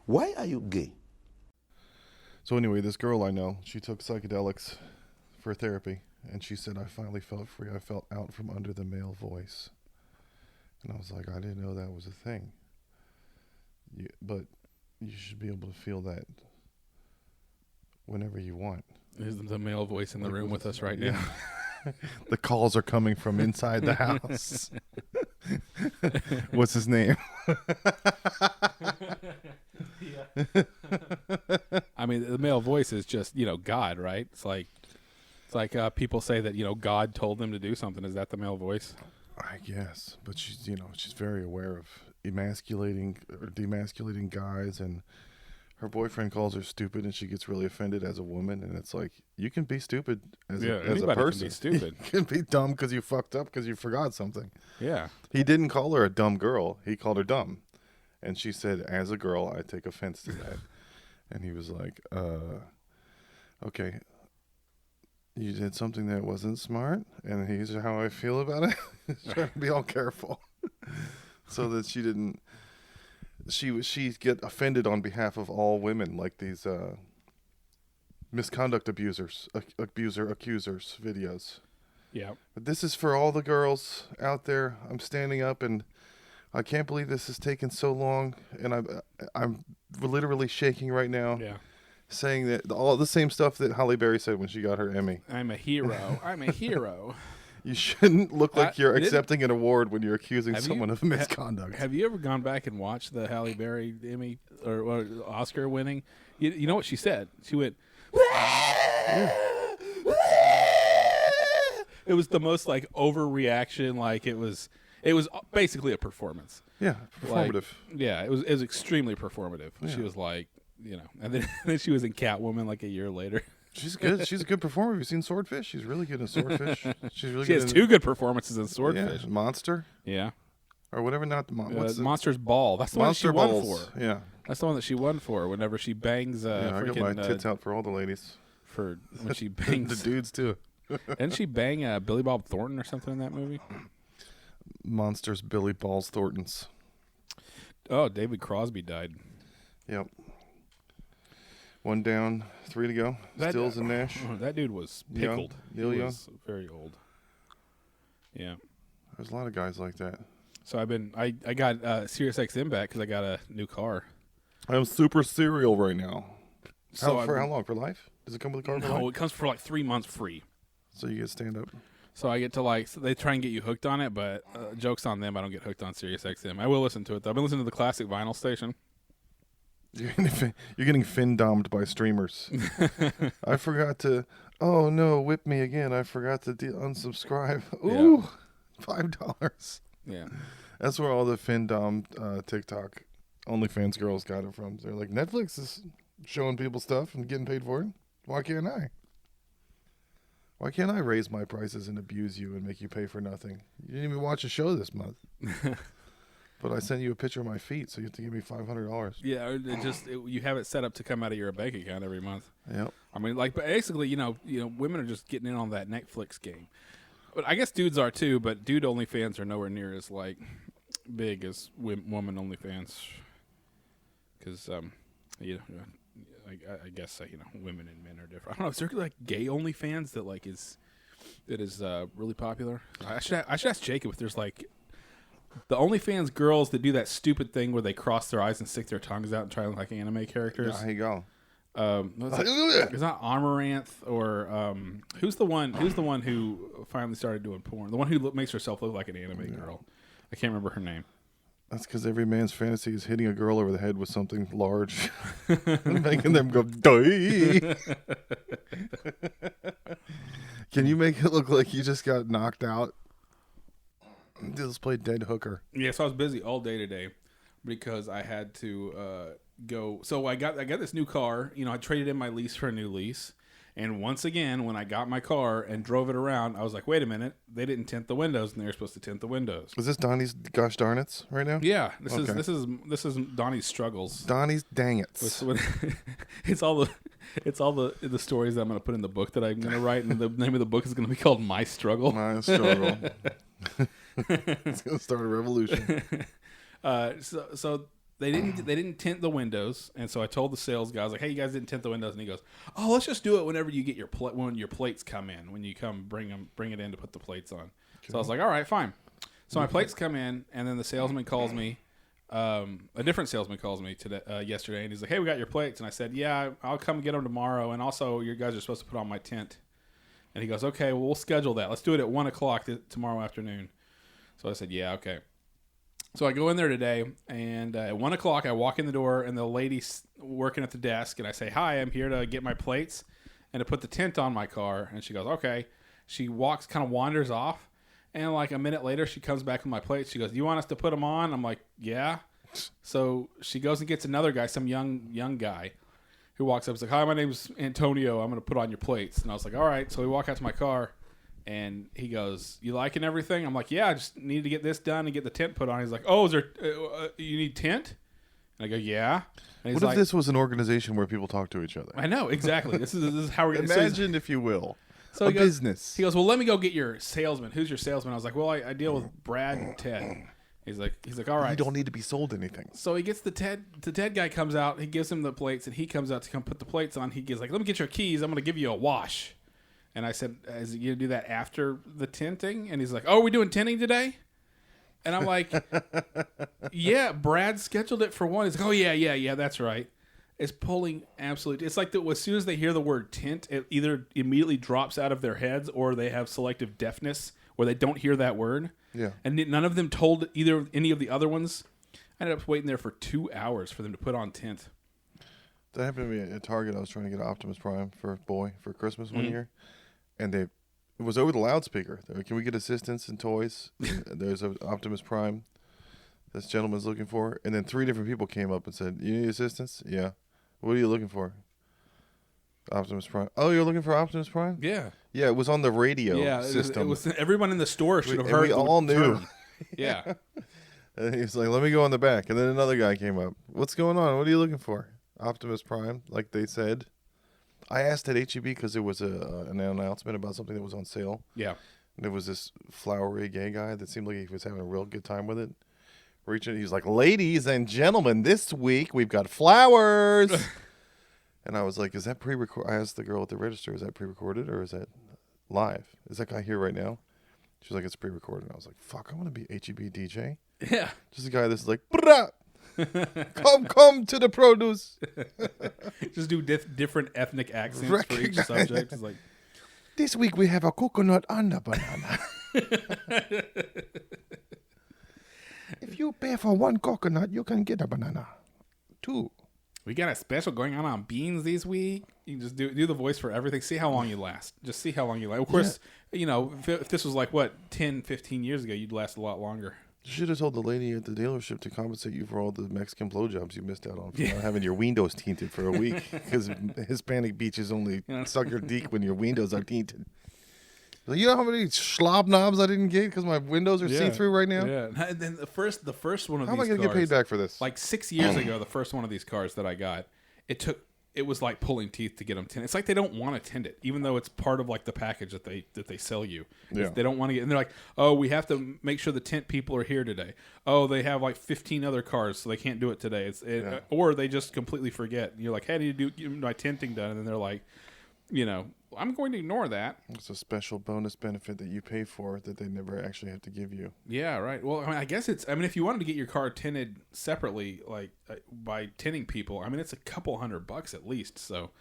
Why are you gay? So anyway, this girl I know, she took psychedelics for therapy, and she said, I finally felt free. I felt out from under the male voice. And I was like, I didn't know that was a thing. But you should be able to feel that whenever you want. Is the male voice in the room with us right now? The calls are coming from inside the house. What's his name? I mean, the male voice is just, God, right? It's like people say that, God told them to do something. Is that the male voice? I guess, but she's very aware of emasculating or demasculating guys, and her boyfriend calls her stupid, and she gets really offended as a woman. And it's like, you can be stupid as a person. Can be stupid. You can be dumb because you fucked up because you forgot something. Yeah. He didn't call her a dumb girl. He called her dumb, and she said, "As a girl, I take offense to that." And he was like, "Okay." You did something that wasn't smart, and here's how I feel about it. Trying to be all careful, so that she didn't. She get offended on behalf of all women, like these misconduct accusers videos. Yeah. But this is for all the girls out there. I'm standing up, and I can't believe this has taken so long, and I'm literally shaking right now. Yeah. Saying that all the same stuff that Halle Berry said when she got her Emmy. I'm a hero. I'm a hero. You shouldn't look like you're accepting an award when you're accusing someone of misconduct. Have you ever gone back and watched the Halle Berry Emmy or Oscar winning? You know what she said? She went, It was the most like overreaction. Like it was basically a performance. Yeah, performative. It was extremely performative. Yeah. She was like, and then she was in Catwoman like a year later. She's good. She's a good performer. Have you seen Swordfish? She's really good in Swordfish. She has two good performances in Swordfish. Yeah, Monster. Yeah. Or whatever. Not Monster's Ball. That's the one she won for. Yeah. That's the one that she won for. Whenever she bangs. I got my tits out for all the ladies. For when she bangs the dudes too. Didn't she bang Billy Bob Thornton or something in that movie? Monsters Billy Balls Thorntons. Oh, David Crosby died. Yep. 1 down, 3 to go. Stills and Nash. That dude was pickled. He was very old. Yeah. There's a lot of guys like that. So I got Sirius XM back because I got a new car. I'm super serial right now. So for how long? For life? Does it come with a car for life? No, it comes for like 3 months free. So you get stand up. So I get to so they try and get you hooked on it, but joke's on them. I don't get hooked on Sirius XM. I will listen to it though. I've been listening to the classic vinyl station. You're getting fin-domed by streamers. I forgot to. Oh no! Whip me again! I forgot to unsubscribe. Ooh, $5. Yeah, that's where all the fin-domed TikTok OnlyFans girls got it from. They're like, Netflix is showing people stuff and getting paid for it. Why can't I? Why can't I raise my prices and abuse you and make you pay for nothing? You didn't even watch a show this month. But I sent you a picture of my feet, so you have to give me $500. Yeah, you have it set up to come out of your bank account every month. Yep. I mean, but basically, women are just getting in on that Netflix game. But I guess dudes are too. But dude OnlyFans are nowhere near as big as woman OnlyFans. Because I guess women and men are different. I don't know. Is there gay OnlyFans that is really popular? I should ask Jacob if there's the OnlyFans girls that do that stupid thing where they cross their eyes and stick their tongues out and try to look like anime characters. There you go. It's not Amaranth or who's the one who finally started doing porn? The one who makes herself look like an anime girl. I can't remember her name. That's because every man's fantasy is hitting a girl over the head with something large and making them go, "Doi." Can you make it look like you just got knocked out? Let's play dead hooker. Yeah, so I was busy all day today because I had to go. So I got this new car. I traded in my lease for a new lease. And once again, when I got my car and drove it around, I was like, wait a minute. They didn't tint the windows, and they were supposed to tint the windows. Is this Donnie's gosh darn it's right now? Yeah. This is Donnie's struggles. Donnie's dang it's. It's all the stories that I'm going to put in the book that I'm going to write, and the name of the book is going to be called My Struggle. My Struggle. It's going to start a revolution. So they didn't tint the windows, and so I told the sales guy, I was like, "Hey, you guys didn't tint the windows," and he goes, "Oh, let's just do it whenever you get when your plates come in. When you come bring it in to put the plates on." Okay. So I was like, "All right, fine." So my plates come in, and then the salesman calls me. A different salesman calls me yesterday, and he's like, "Hey, we got your plates," and I said, "Yeah, I'll come get them tomorrow, and also you guys are supposed to put on my tint." And he goes, "Okay, well, we'll schedule that. Let's do it at 1:00 tomorrow afternoon." So I said, "Yeah, okay." So I go in there today, and at 1:00, I walk in the door, and the lady's working at the desk, and I say, "Hi, I'm here to get my plates and to put the tint on my car." And she goes, "Okay." She kind of wanders off, and like a minute later, she comes back with my plates. She goes, "Do you want us to put them on?" I'm like, "Yeah." So she goes and gets another guy, some young guy, who walks up and is like, "Hi, my name's Antonio. I'm going to put on your plates." And I was like, "All right." So we walk out to my car. And he goes, "You liking everything?" I'm like, "Yeah, I just need to get this done and get the tint put on." He's like, "Oh, is there? You need tint?" And I go, "Yeah." And he's what if this was an organization where people talk to each other? I know, exactly. This is how we're going to imagine, if you will, a business. He goes, "Well, let me go get your salesman. Who's your salesman?" I was like, "Well, I deal with Brad and Ted." He's like, "All right." You don't need to be sold anything. So he gets the Ted guy comes out. He gives him the plates, and he comes out to come put the plates on. He gets like, "Let me get your keys. I'm going to give you a wash." And I said, "Is you gonna do that after the tinting?" And he's like, "Oh, are we doing tinting today?" And I'm like, "Yeah, Brad scheduled it for 1." He's like, "Oh, yeah, that's right." It's pulling absolutely. It's like as soon as they hear the word tint, it either immediately drops out of their heads or they have selective deafness where they don't hear that word. Yeah. And none of them told any of the other ones. I ended up waiting there for 2 hours for them to put on tint. That happened to me at Target. I was trying to get an Optimus Prime for Christmas one year. And it was over the loudspeaker. They're like, "Can we get assistance and toys?" There's an Optimus Prime this gentleman's looking for. And then 3 different people came up and said, "You need assistance?" "Yeah." "What are you looking for?" "Optimus Prime." "Oh, you're looking for Optimus Prime?" Yeah. Yeah, it was on the radio system. It was everyone in the store should have heard. We all knew. Yeah. And he was like, "Let me go on the back." And then another guy came up. "What's going on? What are you looking for?" "Optimus Prime," like they said. I asked at HEB because there was an announcement about something that was on sale. Yeah. And there was this flowery gay guy that seemed like he was having a real good time with it. Reaching, he's like, "Ladies and gentlemen, this week we've got flowers." And I was like, "Is that pre-recorded?" I asked the girl at the register, "Is that pre-recorded or is that live? Is that guy here right now?" She was like, "It's pre-recorded." And I was like, "Fuck, I want to be HEB DJ." Yeah. Just a guy that's like, "Brah! come to the produce." Just do different ethnic accents for each subject. It's like, "This week we have a coconut and a banana." "If you pay for 1 coconut, you can get a banana. 2. "We got a special going on beans this week." You can just do the voice for everything. See how long you last. Just see how long you last. Of course, if this was like, 10, 15 years ago, you'd last a lot longer. You should have told the lady at the dealership to compensate you for all the Mexican blowjobs you missed out on for not having your windows tinted for a week. Because Hispanic beaches only suck your dick when your windows are tinted. Like, you know how many slob knobs I didn't get because my windows are see-through right now? Yeah. And then the first one of how these cars. How am I going to get paid back for this? Like 6 years ago, the first one of these cars that I got, it was like pulling teeth to get them tinted. It's like they don't want to tint it, even though it's part of like the package that they sell you. Yeah. They don't want to get, and they're like, "Oh, we have to make sure the tint people are here today." Oh, they have like 15 other cars, so they can't do it today. Or they just completely forget. And you're like, "Hey, I need to get my tinting done," and then they're like, "I'm going to ignore that." It's a special bonus benefit that you pay for that they never actually have to give you. Yeah, right. Well, I guess if you wanted to get your car tinted separately, like by tinting people, it's a couple $100 at least. So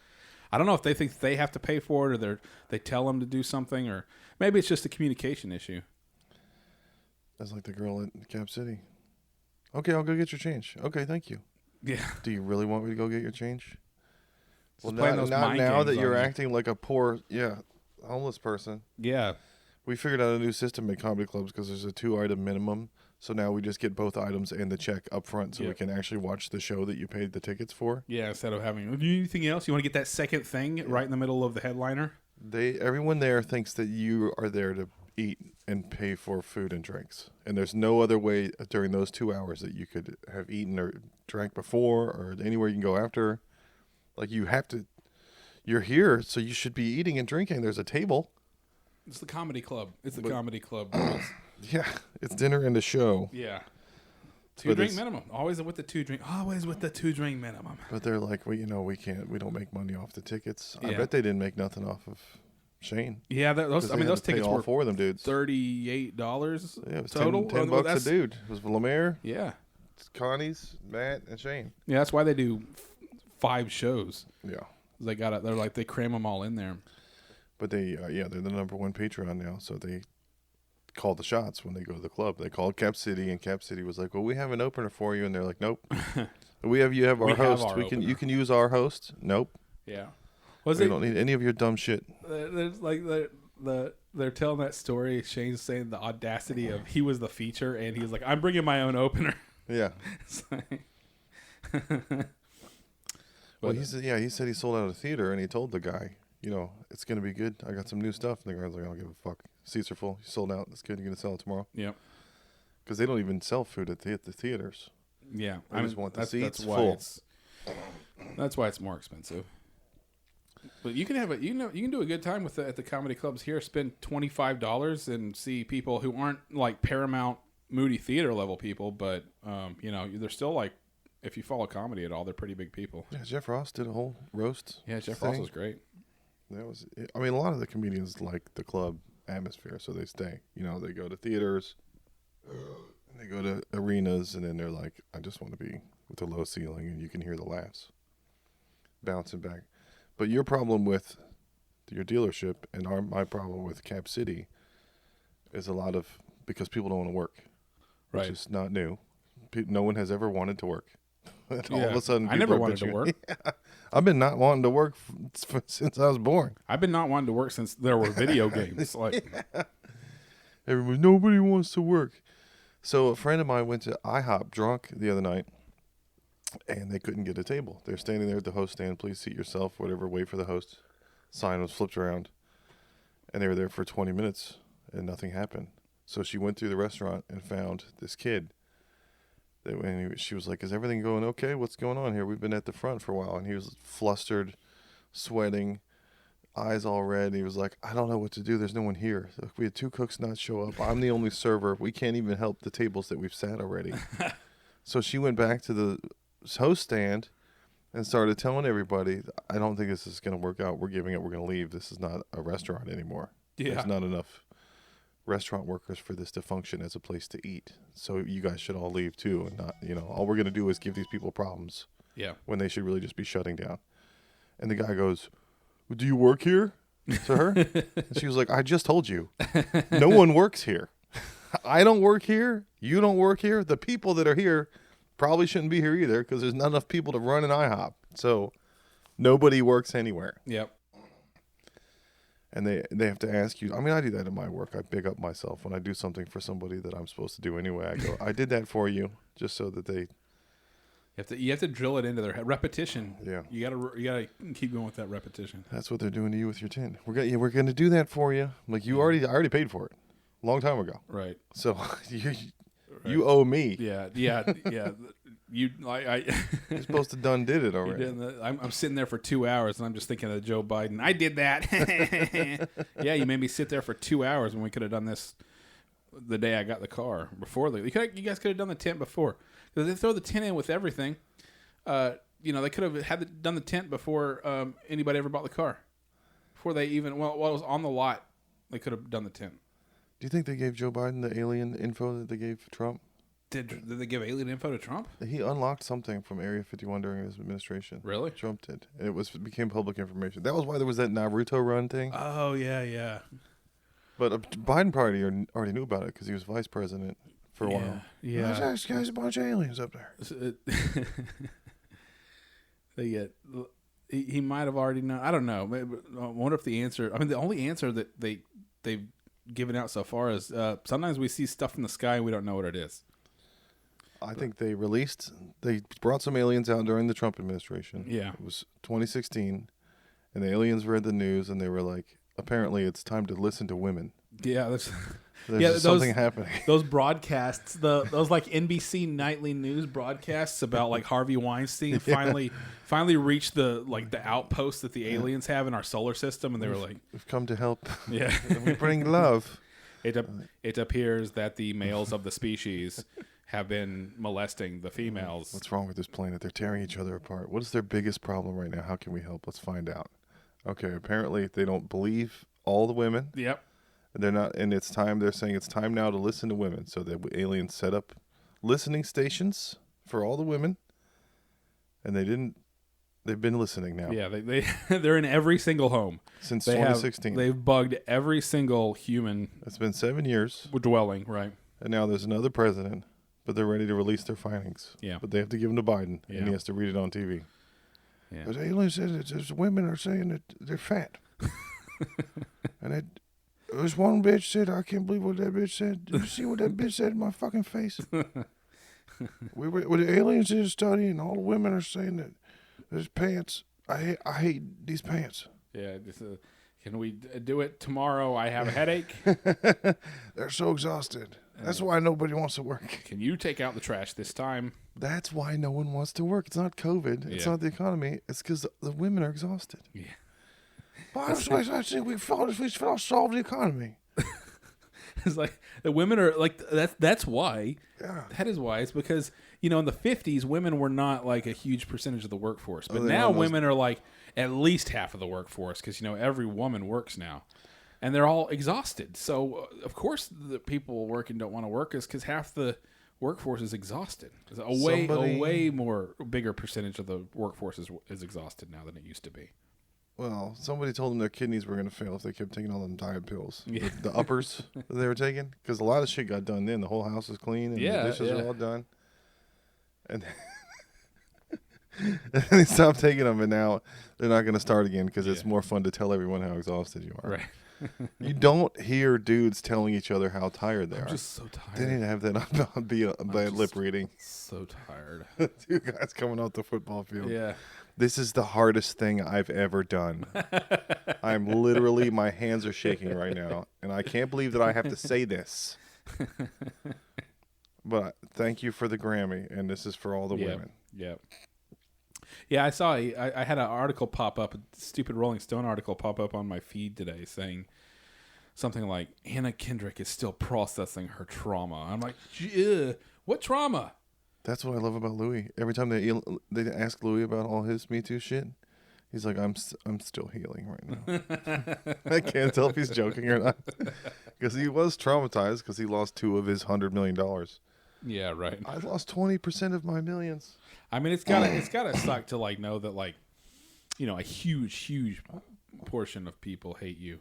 I don't know if they think they have to pay for it or they tell them to do something, or maybe it's just a communication issue. That's like the girl at Cap City. "Okay, I'll go get your change." "Okay, thank you." Yeah. "Do you really want me to go get your change?" Well, not now that you're acting like a poor, homeless person. Yeah. We figured out a new system at comedy clubs because there's a 2-item minimum. So now we just get both items and the check up front so we can actually watch the show that you paid the tickets for. Yeah, instead of having, "Do you need anything else? You want to get that second thing right in the middle of the headliner?" Everyone there thinks that you are there to eat and pay for food and drinks. And there's no other way during those 2 hours that you could have eaten or drank before or anywhere you can go after. Like, you're here, so you should be eating and drinking. There's a table. It's the comedy club. Comedy club. Yeah, it's dinner and a show. Yeah. 2 drink minimum. Always with the 2 drink. Always with the 2 drink minimum. But they're like, well, we don't make money off the tickets. I Yeah. bet they didn't make nothing off of Shane. Yeah, those tickets all were 4 of them dudes. $38 Yeah, it was total. 10 Well, bucks a dude. It was Lemaire, Yeah. Connie's, Matt, and Shane. Yeah, that's why they do 5 shows. Yeah. They cram them all in there. But they're the number 1 Patreon now, so they call the shots when they go to the club. They called Cap City, and Cap City was like, "Well, we have an opener for you," and they're like, "Nope, you have our host. You can use our host." Nope. Yeah. We don't need any of your dumb shit. There's like they're telling that story. Shane's saying the audacity of he was the feature, and he's like, "I'm bringing my own opener." Yeah. It's like- Well, he said he sold out a theater, and he told the guy, it's going to be good. I got some new stuff. And the guy's like, I don't give a fuck. Seats are full. You sold out. That's good. You're going to sell it tomorrow. Yep. Because they don't even sell food at the theaters. Yeah. I just want the seats that's why full. That's why it's more expensive. But you can you can do a good time at the comedy clubs here. Spend $25 and see people who aren't like Paramount Moody Theater level people, but they're still like, if you follow comedy at all, they're pretty big people. Yeah, Jeff Ross did a whole roast. Yeah, Jeff thing. Ross was great. A lot of the comedians like the club atmosphere, so they stay. They go to theaters, and they go to arenas, and then they're like, I just want to be with the low ceiling, and you can hear the laughs bouncing back. But your problem with your dealership and my problem with Cap City is because people don't want to work, Right. which is not new. No one has ever wanted to work. And all Yeah. of a sudden, I people never are wanted to bitching. work. Yeah. I've been not wanting to work since I was born. I've been not wanting to work since there were video games. Like, Nobody wants to work. So a friend of mine went to IHOP drunk the other night, and they couldn't get a table. They're standing there at the host stand. Please seat yourself, whatever. Wait for the host. Sign was flipped around, and they were there for 20 minutes, and nothing happened. So she went through the restaurant and found this kid. She was like, "Is everything going okay? What's going on here? We've been at the front for a while." And he was flustered, sweating, eyes all red. He was like, "I don't know what to do. There's no one here. We had 2 cooks not show up. I'm the only server. We can't even help the tables that we've sat already." So she went back to the host stand and started telling everybody, "I don't think this is going to work out. We're giving it. We're going to leave. This is not a restaurant anymore. Yeah. There's not enough restaurant workers for this to function as a place to eat. So you guys should all leave too. And not, all we're going to do is give these people problems yeah. when they should really just be shutting down." And the guy goes, "Do you work here?" to her. And she was like, "I just told you. No one works here. I don't work here. You don't work here. The people that are here probably shouldn't be here either because there's not enough people to run an IHOP. So nobody works anywhere." Yep. And they have to ask you. I mean, I do that in my work. I big up myself when I do something for somebody that I'm supposed to do anyway. I go, "I did that for you," just so that they. You have to drill it into their head. Repetition. Yeah. You gotta keep going with that repetition. That's what they're doing to you with your tin. We're gonna do that for you. Like I already paid for it, a long time ago. Right. So you owe me. Yeah. You're supposed to done did it already. I'm sitting there for 2 hours and I'm just thinking of Joe Biden. I did that. Yeah, you made me sit there for 2 hours when we could have done this the day I got the car. You guys could have done the tent before. Because they throw the tent in with everything. They could have done the tent before anybody ever bought the car. Before they even, while it was on the lot, they could have done the tent. Do you think they gave Joe Biden the alien info that they gave Trump? Did they give alien info to Trump? He unlocked something from Area 51 during his administration. Really? Trump did. And it became public information. That was why there was that Naruto run thing. Oh, yeah. But Biden probably already knew about it because he was vice president for a while. Yeah. There's a bunch of aliens up there. He might have already known. I don't know. Maybe, I wonder if the answer... I mean, the only answer that they've given out so far is sometimes we see stuff in the sky and we don't know what it is. I think they brought some aliens out during the Trump administration. Yeah. It was 2016, and the aliens read the news, and they were like, apparently it's time to listen to women. Yeah, There's something happening. Those broadcasts, those like NBC nightly news broadcasts about like Harvey Weinstein finally reached the outpost that the aliens have in our solar system, and they were like, "We've come to help. Yeah, we bring love." It appears that the males of the species have been molesting the females. What's wrong with this planet? They're tearing each other apart. What is their biggest problem right now? How can we help? Let's find out. Okay, apparently they don't believe all the women. Yep. They're not, and it's time. They're saying it's time now to listen to women. So the aliens set up listening stations for all the women, and they didn't. They've been listening now. Yeah, they're in every single home since 2016. They've bugged every single human. It's been 7 years Dwelling, right? and now there's another president, but they're ready to release their findings. Yeah. But they have to give them to Biden, Yeah. and he has to read it on TV. Yeah. Because aliens says that women are saying that they're fat, and there's one bitch said, "I can't believe what that bitch said." Did you see what that bitch said in my fucking face? The aliens did a study, and all the women are saying that there's pants. I hate these pants. Yeah. Can we do it tomorrow? I have a headache. They're so exhausted. That's why nobody wants to work. Can you take out the trash this time? That's why no one wants to work. It's not COVID. It's Yeah. not the economy. It's because the women are exhausted. Yeah. Well, I think we solve the economy. It's like the women are like that's why. Yeah. That is why. It's because, in the 50s, women were not like a huge percentage of the workforce. But they're now almost- women are like at least half of the workforce because, every woman works now. And they're all exhausted. So, of course, the people working don't want to work is because half the workforce is exhausted. It's a way more bigger percentage of the workforce is exhausted now than it used to be. Well, somebody told them their kidneys were going to fail if they kept taking all them diet pills. Yeah. The uppers that they were taking. Because a lot of shit got done then. The whole house is clean and Yeah, the dishes yeah. are all done. And and they stopped taking them, and now they're not going to start again because it's Yeah. more fun to tell everyone how exhausted you are. Right. You don't hear dudes telling each other how tired they I'm are. just so They tired. didn't have that on be a bad lip just- reading. So tired. Two guys coming off the football field. Yeah. This is the hardest thing I've ever done. I'm literally, my hands are shaking right now, and I can't believe that I have to say this. But thank you for the Grammy, and this is for all the women. Yeah. Yeah, I saw. I had an article pop up, a stupid Rolling Stone article pop up on my feed today, saying something like Anna Kendrick is still processing her trauma. I'm like, what trauma? That's what I love about Louis. Every time they ask Louis about all his Me Too shit, he's like, I'm still healing right now. I can't tell if he's joking or not, because he was traumatized because he lost 2 of his $100 million. Yeah, right. I lost 20% of my millions. I mean, it's gotta suck to know that a huge portion of people hate you.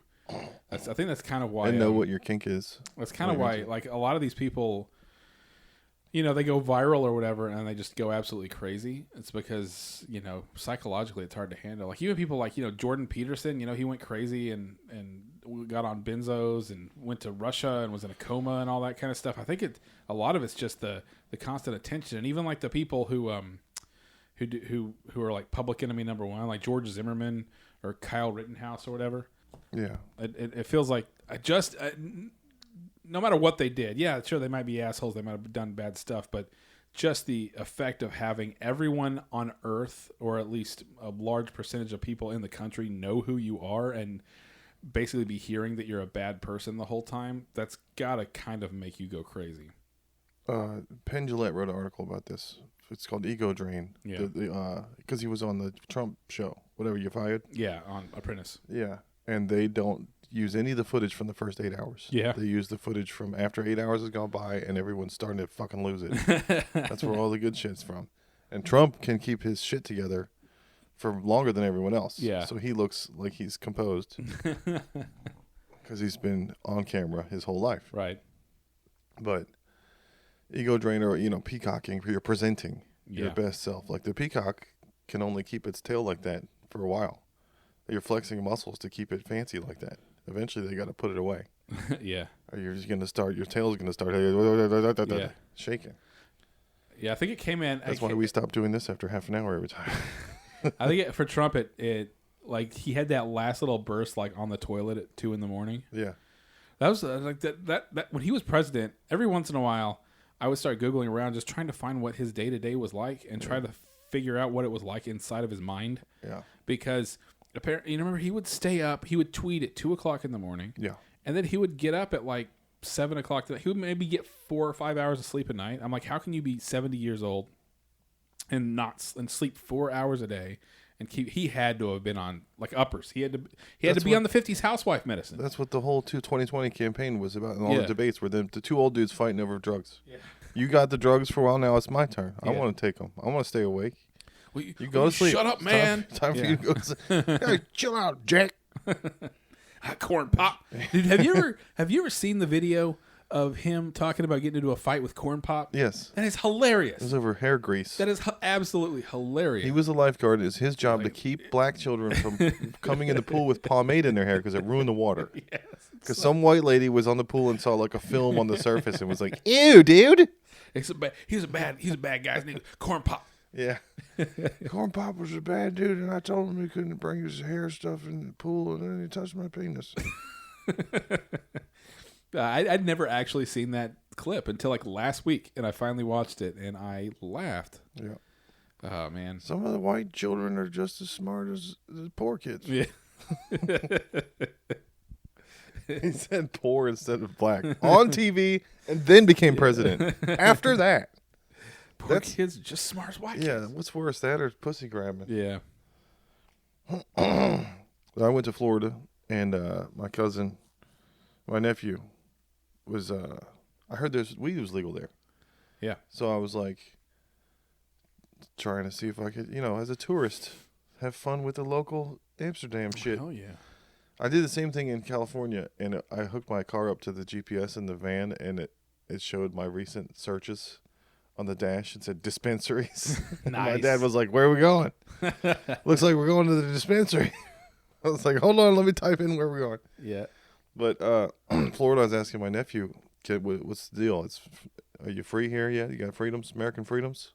I think that's kind of why. And know what your kink is. That's kind of why, a lot of these people, they go viral or whatever, and they just go absolutely crazy. It's because, psychologically it's hard to handle. Like, even people like, Jordan Peterson, he went crazy and got on benzos and went to Russia and was in a coma and all that kind of stuff. I think a lot of it's just the constant attention. And even like the people who are like public enemy number one, like George Zimmerman or Kyle Rittenhouse or whatever. Yeah. It feels like no matter what they did, yeah, sure, they might be assholes, they might have done bad stuff, but just the effect of having everyone on Earth, or at least a large percentage of people in the country, know who you are and basically be hearing that you're a bad person the whole time, that's gotta kind of make you go crazy. Penn Jillette wrote an article about this. It's called Ego Drain. Yeah. Because he was on the Trump show, whatever, you fired. Yeah, on Apprentice. Yeah. And they don't use any of the footage from the first 8 hours. Yeah. They use the footage from after 8 hours has gone by and everyone's starting to fucking lose it. That's where all the good shit's from. And Trump can keep his shit together for longer than everyone else. Yeah. So he looks like he's composed because he's been on camera his whole life. Right. But ego drain, or peacocking, you're presenting your Yeah. best self. Like the peacock can only keep its tail like that for a while. You're flexing muscles to keep it fancy like that. Eventually they got to put it away, Yeah. or you're just going to start, your tail's going to start Yeah. shaking. Yeah, I think it came in. That's why we stopped doing this after half an hour every time. I think for Trump, it like he had that last little burst like on the toilet at 2 a.m. Yeah. That was like that when he was president. Every once in a while, I would start Googling around just trying to find what his day to day was like and try to figure out what it was like inside of his mind. Yeah. Because apparently, remember, he would stay up. He would tweet at 2 o'clock in the morning. Yeah. And then he would get up at like 7 o'clock. He would maybe get 4 or 5 hours of sleep a night. I'm like, how can you be 70 years old and sleep 4 hours a day and keep? He had to have been on like uppers. He had to be on the 50s housewife medicine. That's what the whole 2020 campaign was about, and all the debates were the two old dudes fighting over drugs. Yeah. You got the drugs for a while. Now it's my turn. I want to take them. I want to stay awake. You go to sleep. Shut up, man. Time for you to go to sleep. Hey, chill out, Jack. Corn Pop. Dude, have you ever seen the video of him talking about getting into a fight with Corn Pop? Yes. That is hilarious. It was over hair grease. That is absolutely hilarious. He was a lifeguard. It's his job to keep black children from coming in the pool with pomade in their hair because it ruined the water. Yes. Because some white lady was on the pool and saw like a film on the surface and was like, "Ew, dude." He's a bad guy's name. Corn Pop. Yeah. Corn Pop was a bad dude, and I told him he couldn't bring his hair stuff in the pool, and then he touched my penis. I'd never actually seen that clip until like last week, and I finally watched it, and I laughed. Yeah. Oh, man. Some of the white children are just as smart as the poor kids. Yeah. He said poor instead of black on TV and then became president. After that. Poor kids are just smart as white kids. Yeah, what's worse, that or pussy grabbing? Yeah. I went to Florida, and my nephew was, I heard weed was legal there. Yeah. So I was like trying to see if I could, as a tourist, have fun with the local Amsterdam shit. Oh, yeah. I did the same thing in California, and I hooked my car up to the GPS in the van, and it showed my recent searches on the dash and said dispensaries. Nice. My dad was like, "Where are we going?" Looks like we're going to the dispensary. I was like, "Hold on, let me type in where we're going." Yeah. But Florida, I was asking my nephew, "Kid, what's the deal? Are you free here yet? You got freedoms, American freedoms?"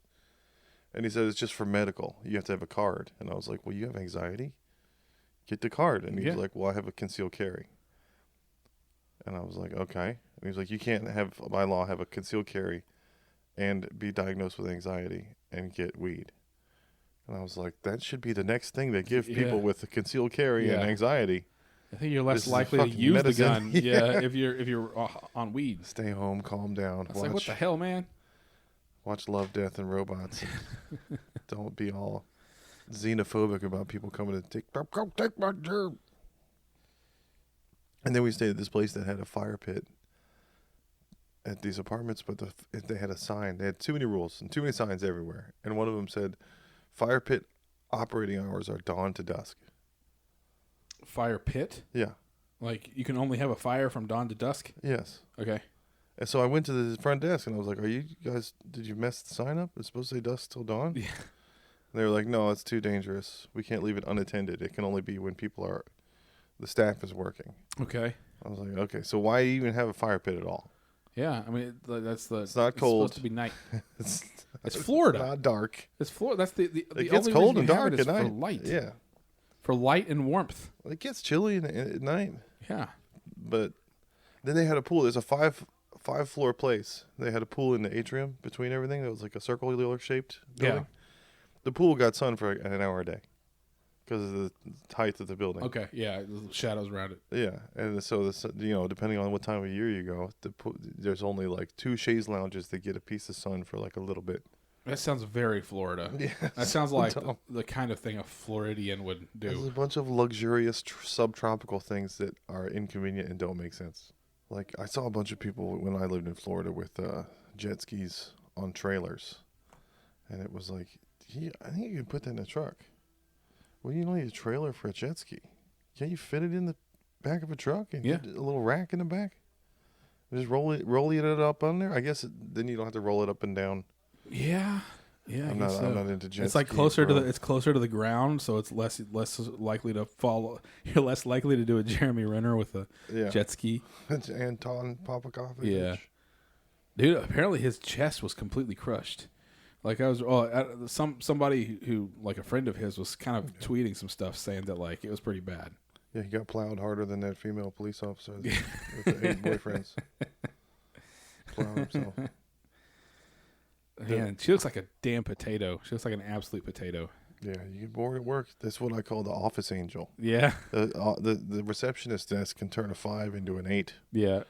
And he said, "It's just for medical. You have to have a card." And I was like, "Well, you have anxiety? Get the card." And he was like, "Well, I have a concealed carry." And I was like, "Okay." And he was like, "You can't by law have a concealed carry and be diagnosed with anxiety and get weed." And I was like, that should be the next thing they give people with a concealed carry and anxiety. I think you're less likely to use medicine. The gun. If you're on weed. Stay home, calm down. It's like, what the hell, man? Watch Love, Death, and Robots. Don't be all xenophobic about people coming to take my germ. And then we stayed at this place that had a fire pit at these apartments, but they had a sign. They had too many rules and too many signs everywhere. And one of them said, "Fire pit operating hours are dawn to dusk." Fire pit? Yeah. Like you can only have a fire from dawn to dusk? Yes. Okay. And so I went to the front desk and I was like, "Are you guys? Did you mess the sign up? It's supposed to say dusk till dawn." Yeah. And they were like, "No, it's too dangerous. We can't leave it unattended. It can only be when the staff is working." Okay. I was like, "Okay, so why even have a fire pit at all?" Yeah, I mean it's not cold. It's supposed to be night. It's Florida. Not dark. It's Florida. That's the it gets only cold reason and you have dark it is at night. for light. Yeah. For light and warmth. It gets chilly at night. Yeah. But then they had a pool. There's a five floor place. They had a pool in the atrium between everything. That was like a circular shaped building. Yeah. The pool got sun for an hour a day because of the height of the building. Okay. Yeah. The shadows around it. Yeah. And so depending on what time of year you go, there's only like 2 chaise lounges that get a piece of sun for like a little bit. That sounds very Florida. Yeah, that sounds like the kind of thing a Floridian would do. There's a bunch of luxurious subtropical things that are inconvenient and don't make sense. Like I saw a bunch of people when I lived in Florida with jet skis on trailers, and it was like, I think you can put that in a truck. Well, you don't need a trailer for a jet ski. Can't you fit it in the back of a truck and get a little rack in the back? Just roll it up on there. I guess then you don't have to roll it up and down. Yeah. I'm not into jet It's like closer to the ground, so it's less likely to fall. You're less likely to do a Jeremy Renner with a jet ski. It's Anton Popokovich. Yeah, dude. Apparently his chest was completely crushed. Like somebody who like a friend of his was kind of tweeting some stuff saying that like it was pretty bad. Yeah, he got plowed harder than that female police officer with the 8 boyfriends. Plowed himself. Man, she looks like a damn potato. She looks like an absolute potato. Yeah, you get bored at work. That's what I call the office angel. Yeah. The receptionist desk can turn a 5 into an 8. Yeah.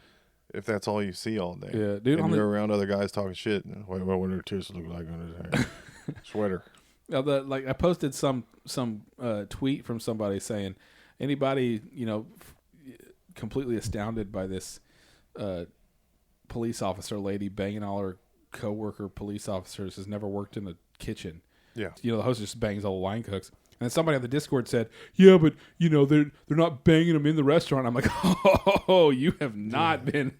if that's all you see all day. Yeah, dude. And you're around other guys talking shit. What do their tits look like on his sweater? Like I posted some tweet from somebody saying, anybody completely astounded by this police officer lady banging all her coworker police officers has never worked in the kitchen. Yeah. The host just bangs all the line cooks. And then somebody on the Discord said, yeah, but they're not banging them in the restaurant. I'm like, oh, you have not been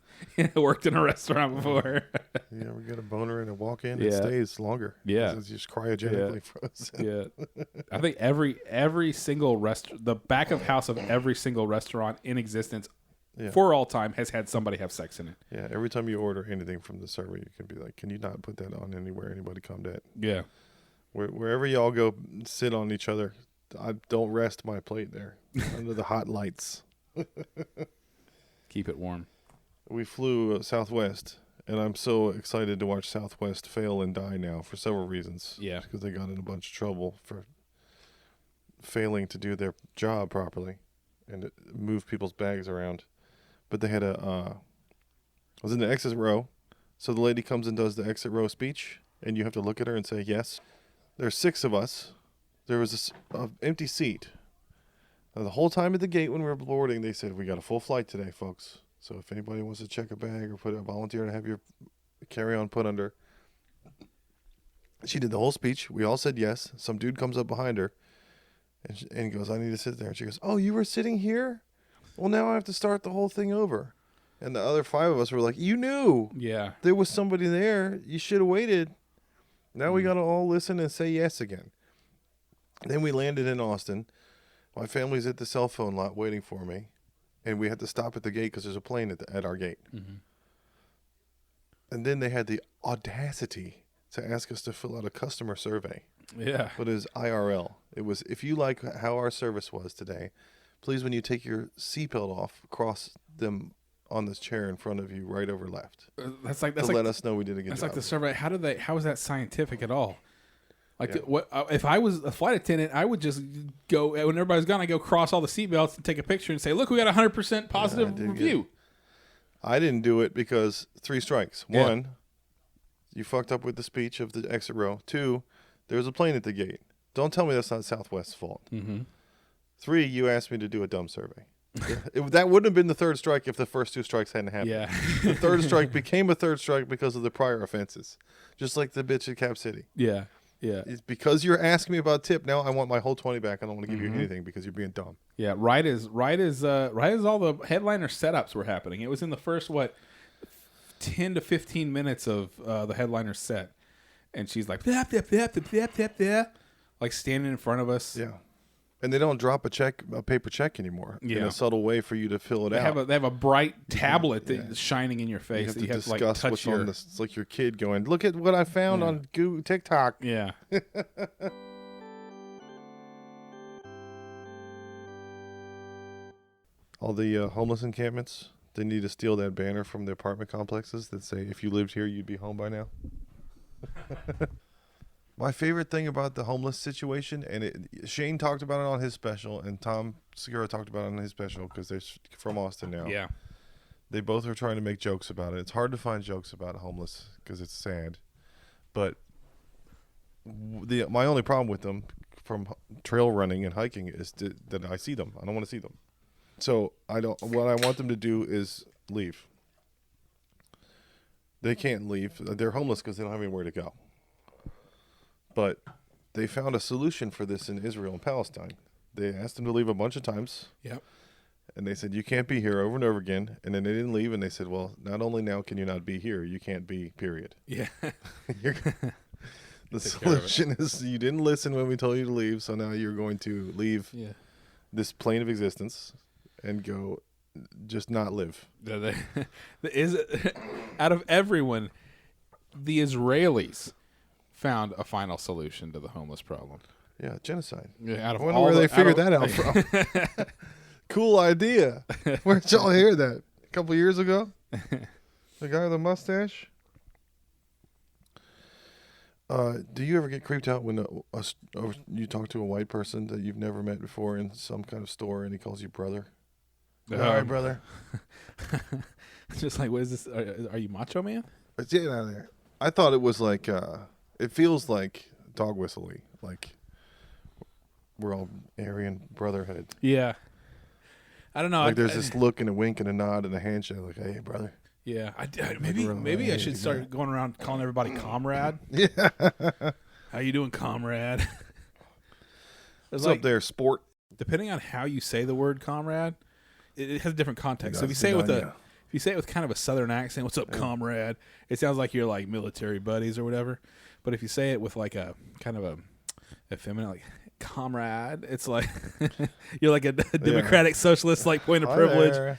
worked in a restaurant before. You ever get a boner and a walk in? Yeah. It stays longer. Yeah. It's just cryogenically frozen. Yeah. I think every single the back of house of every single restaurant in existence for all time has had somebody have sex in it. Yeah. Every time you order anything from the server, you can be like, can you not put that on anywhere anybody come at? Yeah. Wherever y'all go sit on each other, I don't rest my plate there under the hot lights. Keep it warm. We flew Southwest, and I'm so excited to watch Southwest fail and die now for several reasons. Yeah. Because they got in a bunch of trouble for failing to do their job properly and move people's bags around. But they had I was in the exit row, so the lady comes and does the exit row speech, and you have to look at her and say yes. There's 6 of us. There was an empty seat. Now, the whole time at the gate when we were boarding, they said, we got a full flight today, folks. So if anybody wants to check a bag or put a volunteer to have your carry-on put under. She did the whole speech. We all said yes. Some dude comes up behind her and goes, I need to sit there. And she goes, oh, you were sitting here? Well, now I have to start the whole thing over. And the other 5 of us were like, you knew. Yeah. There was somebody there. You should have waited. Now we got to all listen and say yes again. Then we landed in Austin. My family's at the cell phone lot waiting for me. And we had to stop at the gate because there's a plane at our gate. Mm-hmm. And then they had the audacity to ask us to fill out a customer survey. Yeah. But it was IRL. It was, if you like how our service was today, please, when you take your seatbelt off, cross them on this chair in front of you, right over left. That's let us know we did a good job. That's like the survey. How is that scientific at all? Like, what if I was a flight attendant, I would just go, when everybody's gone, I go cross all the seatbelts and take a picture and say, look, we got 100% positive review. I didn't do it because 3 strikes. 1, you fucked up with the speech of the exit row. 2, there was a plane at the gate. Don't tell me that's not Southwest's fault. Mm-hmm. 3, you asked me to do a dumb survey. That wouldn't have been the 3rd strike if the first 2 strikes hadn't happened. Yeah. The 3rd strike became a 3rd strike because of the prior offenses. Just like the bitch at Cap City. Yeah. Yeah. It's because you're asking me about tip. Now I want my whole 20 back. I don't want to give you anything because you're being dumb. Yeah. Right as all the headliner setups were happening. It was in the first, 10 to 15 minutes of the headliner set. And she's like, blap, blap, blap, blap, blap, blap, like standing in front of us. Yeah. And they don't drop a paper check anymore in a subtle way for you to fill it out. They have a bright tablet that's shining in your face. You have to discuss what's on this. It's like your kid going, look at what I found on TikTok. Yeah. All the homeless encampments, they need to steal that banner from the apartment complexes that say, if you lived here, you'd be home by now. My favorite thing about the homeless situation, and Shane talked about it on his special, and Tom Segura talked about it on his special because they're from Austin now. Yeah. They both are trying to make jokes about it. It's hard to find jokes about homeless because it's sad. But my only problem with them from trail running and hiking is that I see them. I don't want to see them. So what I want them to do is leave. They can't leave. They're homeless because they don't have anywhere to go. But they found a solution for this in Israel and Palestine. They asked them to leave a bunch of times. Yep. And they said, you can't be here over and over again. And then they didn't leave. And they said, well, not only now can you not be here, you can't be, period. Yeah. The solution is you didn't listen when we told you to leave. So now you're going to leave this plane of existence and go just not live. Out of everyone, the Israelis found a final solution to the homeless problem. Yeah, genocide. Yeah, I wonder where they figured that out from. Cool idea. Where'd y'all hear that? A couple years ago? The guy with the mustache? Do you ever get creeped out when you talk to a white person that you've never met before in some kind of store and he calls you brother? All right, brother. Just like, what is this? Are you Macho Man? But get out of there. I thought it was like, it feels like dog whistly. Like we're all Aryan Brotherhood. Yeah. I don't know. Like there's this look and a wink and a nod and a handshake. Like, hey, brother. Yeah. Maybe I should start going around calling everybody comrade. Yeah. How you doing, comrade? What's up there, sport? Depending on how you say the word comrade, it has a different context. So if you say it with kind of a southern accent, what's up, comrade? It sounds like you're like military buddies or whatever. But if you say it with like a kind of a effeminate, like comrade, it's like you're like a democratic socialist, like point of privilege.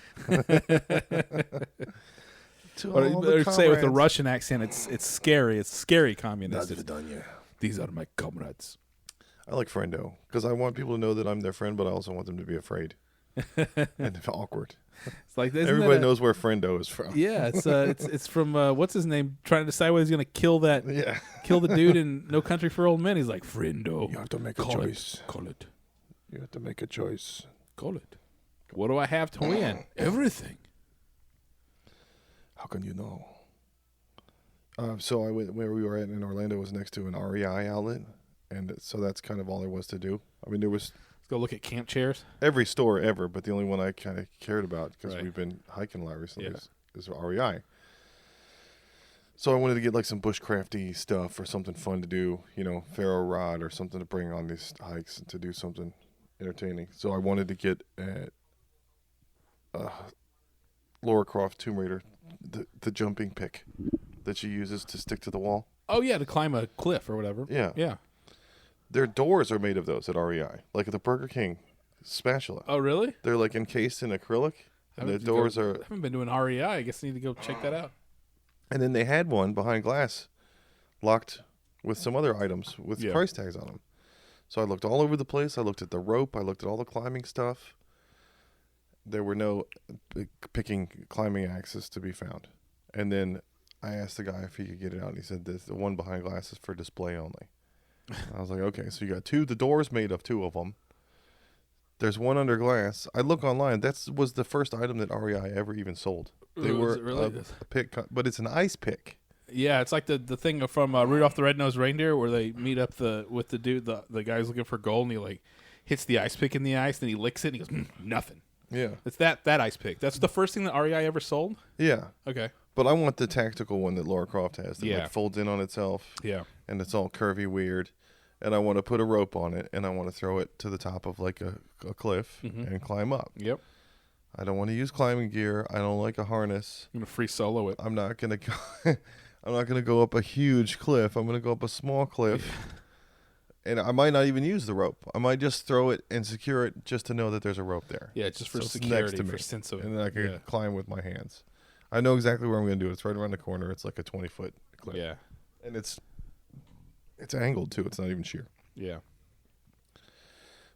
Or say it with a Russian accent, it's scary. It's scary communist. These are my comrades. I like friendo because I want people to know that I'm their friend, but I also want them to be afraid and awkward. It's like Everybody knows where friendo is from. Yeah, it's from what's his name? Trying to decide whether he's gonna kill the dude in No Country for Old Men. He's like, friendo. You have to make a choice. Call it. You have to make a choice. Call it. What do I have to win? Everything. How can you know? So I went where we were at in Orlando was next to an REI outlet, and so that's kind of all there was to do. I mean, there was Let's go look at camp chairs. every store ever, but the only one I kind of cared about because Right. we've been hiking a lot recently Yeah. is REI. So I wanted to get like some bushcrafty stuff or something fun to do, ferro rod or something to bring on these hikes and to do something entertaining. So I wanted to get Lara Croft Tomb Raider, the jumping pick that she uses to stick to the wall. Oh yeah, to climb a cliff or whatever. Yeah. Yeah. Their doors are made of those at REI, like the Burger King spatula. Oh really? They're like encased in acrylic, and the doors are. I haven't been to an REI. I guess I need to go check that out. And then they had one behind glass, locked with some other items with Yeah. price tags on them. So I looked all over the place. I looked at the rope. I looked at all the climbing stuff. There were no climbing axes to be found. And then I asked the guy if he could get it out, and he said the one behind glass is for display only. I was like, okay, so you got two. The door's made of two of them. There's one under glass. I look online. That was the first item that REI ever even sold. They Ooh, were is it really? a pick, but it's an ice pick. Yeah, it's like the thing from Rudolph the Red-Nosed Reindeer where they meet up with the dude, the guy's looking for gold, and he like hits the ice pick in the ice, then he licks it, and he goes, nothing. Yeah. It's that ice pick. That's the first thing that REI ever sold? Yeah. Okay. But I want the tactical one that Lara Croft has that Yeah. like folds in on itself. Yeah. And it's all curvy weird. And I want to put a rope on it, and I want to throw it to the top of like a cliff and climb up. Yep. I don't want to use climbing gear. I don't like a harness. I'm going to free solo it. I'm not gonna go. I'm not gonna go up a huge cliff. I'm gonna go up a small cliff, and I might not even use the rope. I might just throw it and secure it just to know that there's a rope there. Yeah, just for So it's security, next to for me, sense of it. and then I can Yeah. climb with my hands. I know exactly where I'm gonna do it. It's right around the corner. It's like a 20-foot cliff. Yeah. And it's angled too. It's not even sheer. Yeah.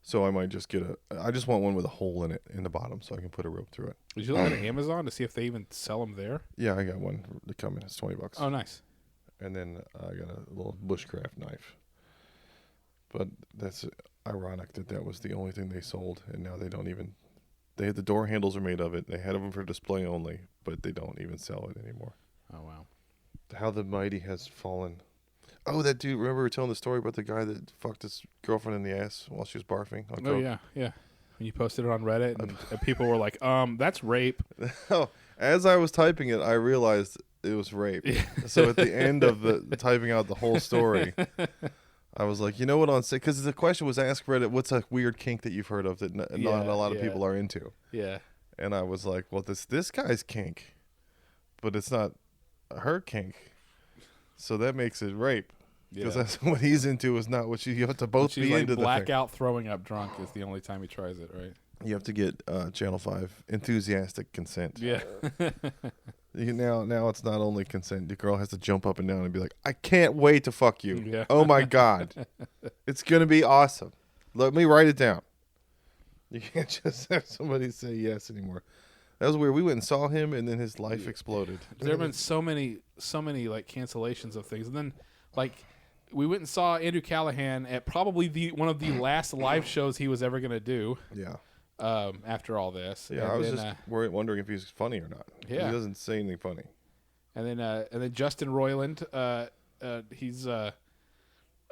So I might just I just want one with a hole in it in the bottom so I can put a rope through it. Did you look at Amazon to see if they even sell them there? Yeah, I got one to come in. It's $20. Oh, nice. And then I got a little bushcraft knife. But that's ironic that was the only thing they sold, and now they don't even. The door handles are made of it. They had them for display only, but they don't even sell it anymore. Oh, wow. How the mighty has fallen. Oh, that dude! Remember we were telling the story about the guy that fucked his girlfriend in the ass while she was barfing on Oh, coke? yeah, yeah. When you posted it on Reddit, and people were like, that's rape. Oh, as I was typing it, I realized it was rape. So at the end of the typing out the whole story, I was like, you know what? Because the question was asked Reddit, what's a weird kink that you've heard of that not a lot of people are into? Yeah. And I was like, well, this guy's kink, but it's not her kink, so that makes it rape. Because that's what he's into is not what you have to both She's be like into. blackout throwing up drunk is the only time he tries it, right? You have to get Channel 5 enthusiastic consent. Yeah. Now it's not only consent. The girl has to jump up and down and be like, I can't wait to fuck you. Yeah. Oh my God. It's going to be awesome. Let me write it down. You can't just have somebody say yes anymore. That was weird. We went and saw him, and then his life exploded. There have been so many like cancellations of things, and then like we went and saw Andrew Callahan at probably one of the last live shows he was ever gonna do. Yeah. after all this. Yeah, And I was then, just wondering if he's funny or not. Yeah. He doesn't say anything funny. and then Justin Roiland, he's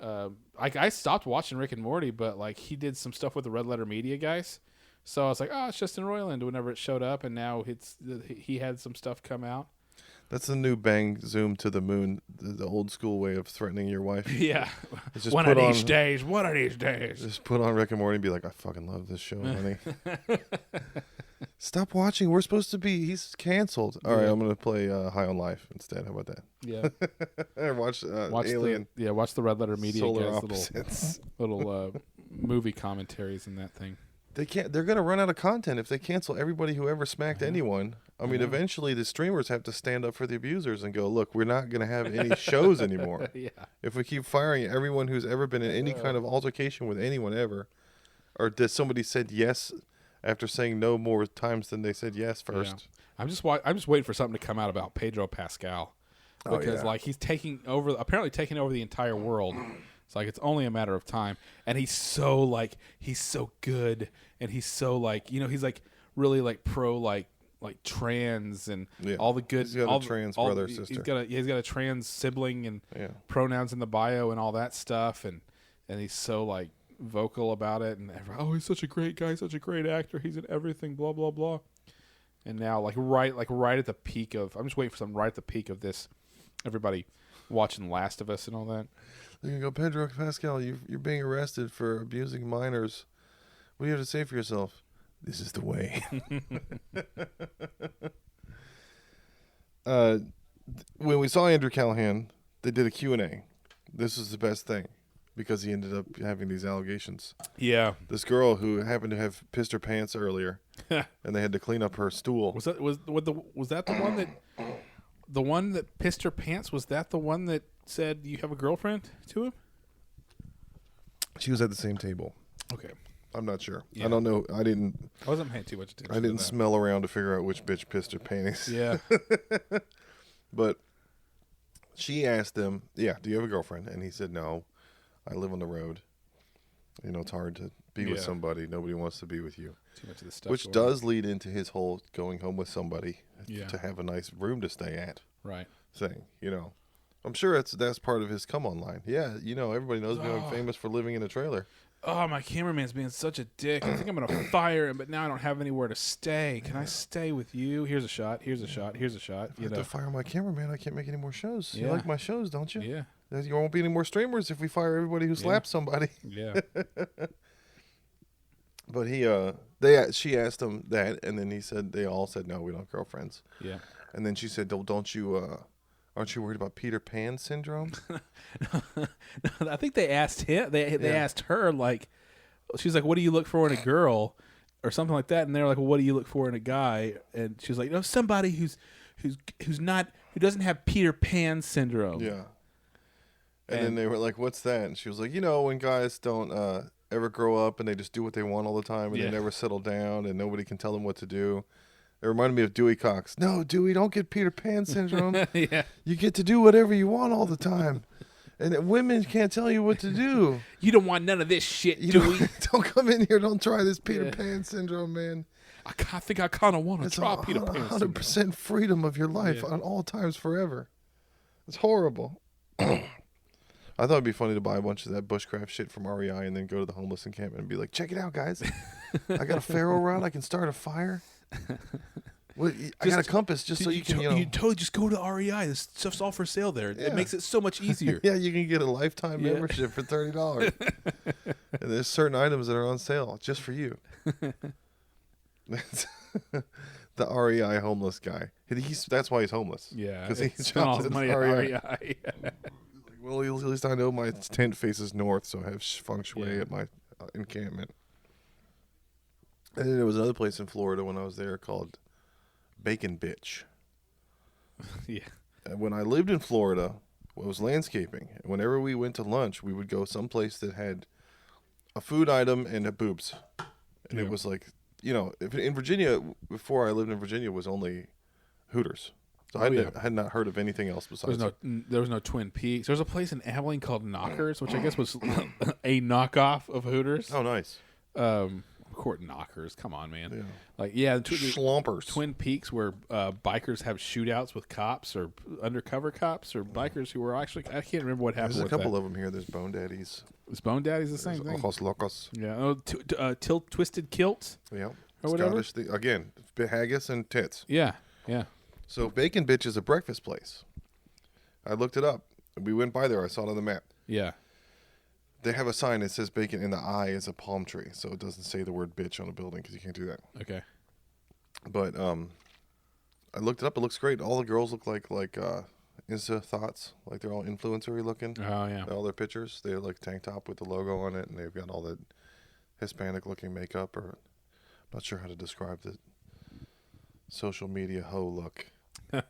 I stopped watching Rick and Morty, but like he did some stuff with the Red Letter Media guys. So I was like, oh, it's Justin Roiland whenever it showed up, and now he had some stuff come out. That's the new bang zoom to the moon, the old school way of threatening your wife. Yeah, It's just one put of on- these days. One of these days. Just put on Rick and Morty and be like, I fucking love this show, honey. Stop watching. We're supposed to be. He's canceled. All right, Yeah. I'm gonna play High on Life instead. How about that? Yeah, And watch Alien. Watch the Red Letter Media Solar guys' Opposites. little movie commentaries in that thing. They can't. They're gonna run out of content if they cancel everybody who ever smacked anyone. I mean, eventually the streamers have to stand up for the abusers and go, look, we're not gonna have any shows anymore. Yeah, If we keep firing everyone who's ever been in any kind of altercation with anyone ever, or that somebody said yes after saying no more times than they said yes first. Yeah. I'm just waiting for something to come out about Pedro Pascal because like he's apparently taking over the entire world. It's like it's only a matter of time, and he's so good, and he's so like he's like really like pro like trans and all the good. He's got all a trans all- brother, he's sister. He's got a trans sibling and Yeah. pronouns in the bio and all that stuff, and he's so like vocal about it, and he's such a great guy, such a great actor, he's in everything, blah blah blah. And now like right at the peak of, I'm just waiting for something right at the peak of this, everybody watching Last of Us and all that. There you go, Pedro Pascal. You're being arrested for abusing minors. What do you have to say for yourself? This is the way. When we saw Andrew Callahan, they did a Q&A. This was the best thing because he ended up having these allegations. Yeah, This girl who happened to have pissed her pants earlier, and they had to clean up her stool. was that the one that pissed her pants? Was that the one that said you have a girlfriend to him? She was at the same table. Okay, I'm not sure. Yeah. I don't know. I wasn't paying too much attention. didn't to that. smell around to figure out which bitch pissed her panties. Yeah, But she asked him, "Yeah, do you have a girlfriend?" And he said, "No, I live on the road. You know, it's hard to be with Yeah. somebody. Nobody wants to be with you." too much of this stuff. Which going on. does lead into his whole going home with somebody Yeah. to have a nice room to stay at right. thing. You know, I'm sure that's part of his come on line. Yeah, everybody knows me. I'm famous for living in a trailer. Oh, my cameraman's being such a dick. I think I'm gonna fire him, but now I don't have anywhere to stay. Can I stay with you? Here's a shot. Here's a shot. Here's a shot. I have to fire my cameraman. I can't make any more shows. You Yeah. like my shows, don't you? Yeah. There won't be any more streamers if we fire everybody who slaps somebody. Yeah. But she asked him that, and then he said they all said no, we don't have girlfriends. Yeah. And then she said, "Don't you? Aren't you worried about Peter Pan syndrome?" I think they asked him. They asked her like, she's like, "What do you look for in a girl?" or something like that, and they're like, "Well, what do you look for in a guy?" And she's like, somebody who doesn't have Peter Pan syndrome. Yeah. And then And- they were like, "What's that?" And she was like, when guys don't ever grow up and they just do what they want all the time and Yeah. they never settle down and nobody can tell them what to do. It reminded me of Dewey Cox. No, Dewey, don't get Peter Pan syndrome. Yeah. You get to do whatever you want all the time. And women can't tell you what to do. You don't want none of this shit, You Dewey. don't come in here. Don't try this Peter Yeah. Pan syndrome, man. I think I kind of want to It's try Peter Pan syndrome. 100% freedom of your life Yeah. on all times forever. It's horrible. I thought it'd be funny to buy a bunch of that bushcraft shit from REI and then go to the homeless encampment and be like, "Check it out, guys. I got a ferro rod. I can start a fire. Well, I got a compass just so you can, you totally just go to REI. This stuff's all for sale there. Yeah. It makes it so much easier. Yeah, you can get a lifetime Yeah. membership for $30. And there's certain items that are on sale just for you." That's the REI homeless guy. That's why he's homeless. Yeah, because he he spent all shops his at money at REI. Well, at least I know my tent faces north, so I have feng shui Yeah. at my encampment. And then there was another place in Florida when I was there called Bacon Bitch. Yeah. And when I lived in Florida, it was landscaping. And whenever we went to lunch, we would go someplace that had a food item and a boobs. And Yeah. it was like, if in Virginia, before I lived in Virginia, was only Hooters. So I had not heard of anything else besides There was no Twin Peaks. There's a place in Abilene called Knockers, which I guess was a knockoff of Hooters. Oh, nice. Of court knockers. Come on, man. Yeah. Like, yeah, the Schlumpers. Twin Peaks where bikers have shootouts with cops or undercover cops or bikers who were actually, I can't remember what happened. There's a couple of them here. There's Bone Daddies. Is Bone Daddies the same There's thing? Ojos Locos. Yeah. Oh, Twisted Kilts. Yeah. Or whatever. Scottish thing. Again, haggis and tits. Yeah. Yeah. So Bacon Bitch is a breakfast place. I looked it up. We went by there. I saw it on the map. Yeah. They have a sign that says bacon, and the eye is a palm tree, so it doesn't say the word bitch on a building because you can't do that. Okay. But I looked it up. It looks great. All the girls look like Insta thoughts, like they're all influencer-y looking. Oh yeah. All their pictures, they're like tank top with the logo on it, and they've got all that Hispanic-looking makeup, or I'm not sure how to describe the social media hoe look.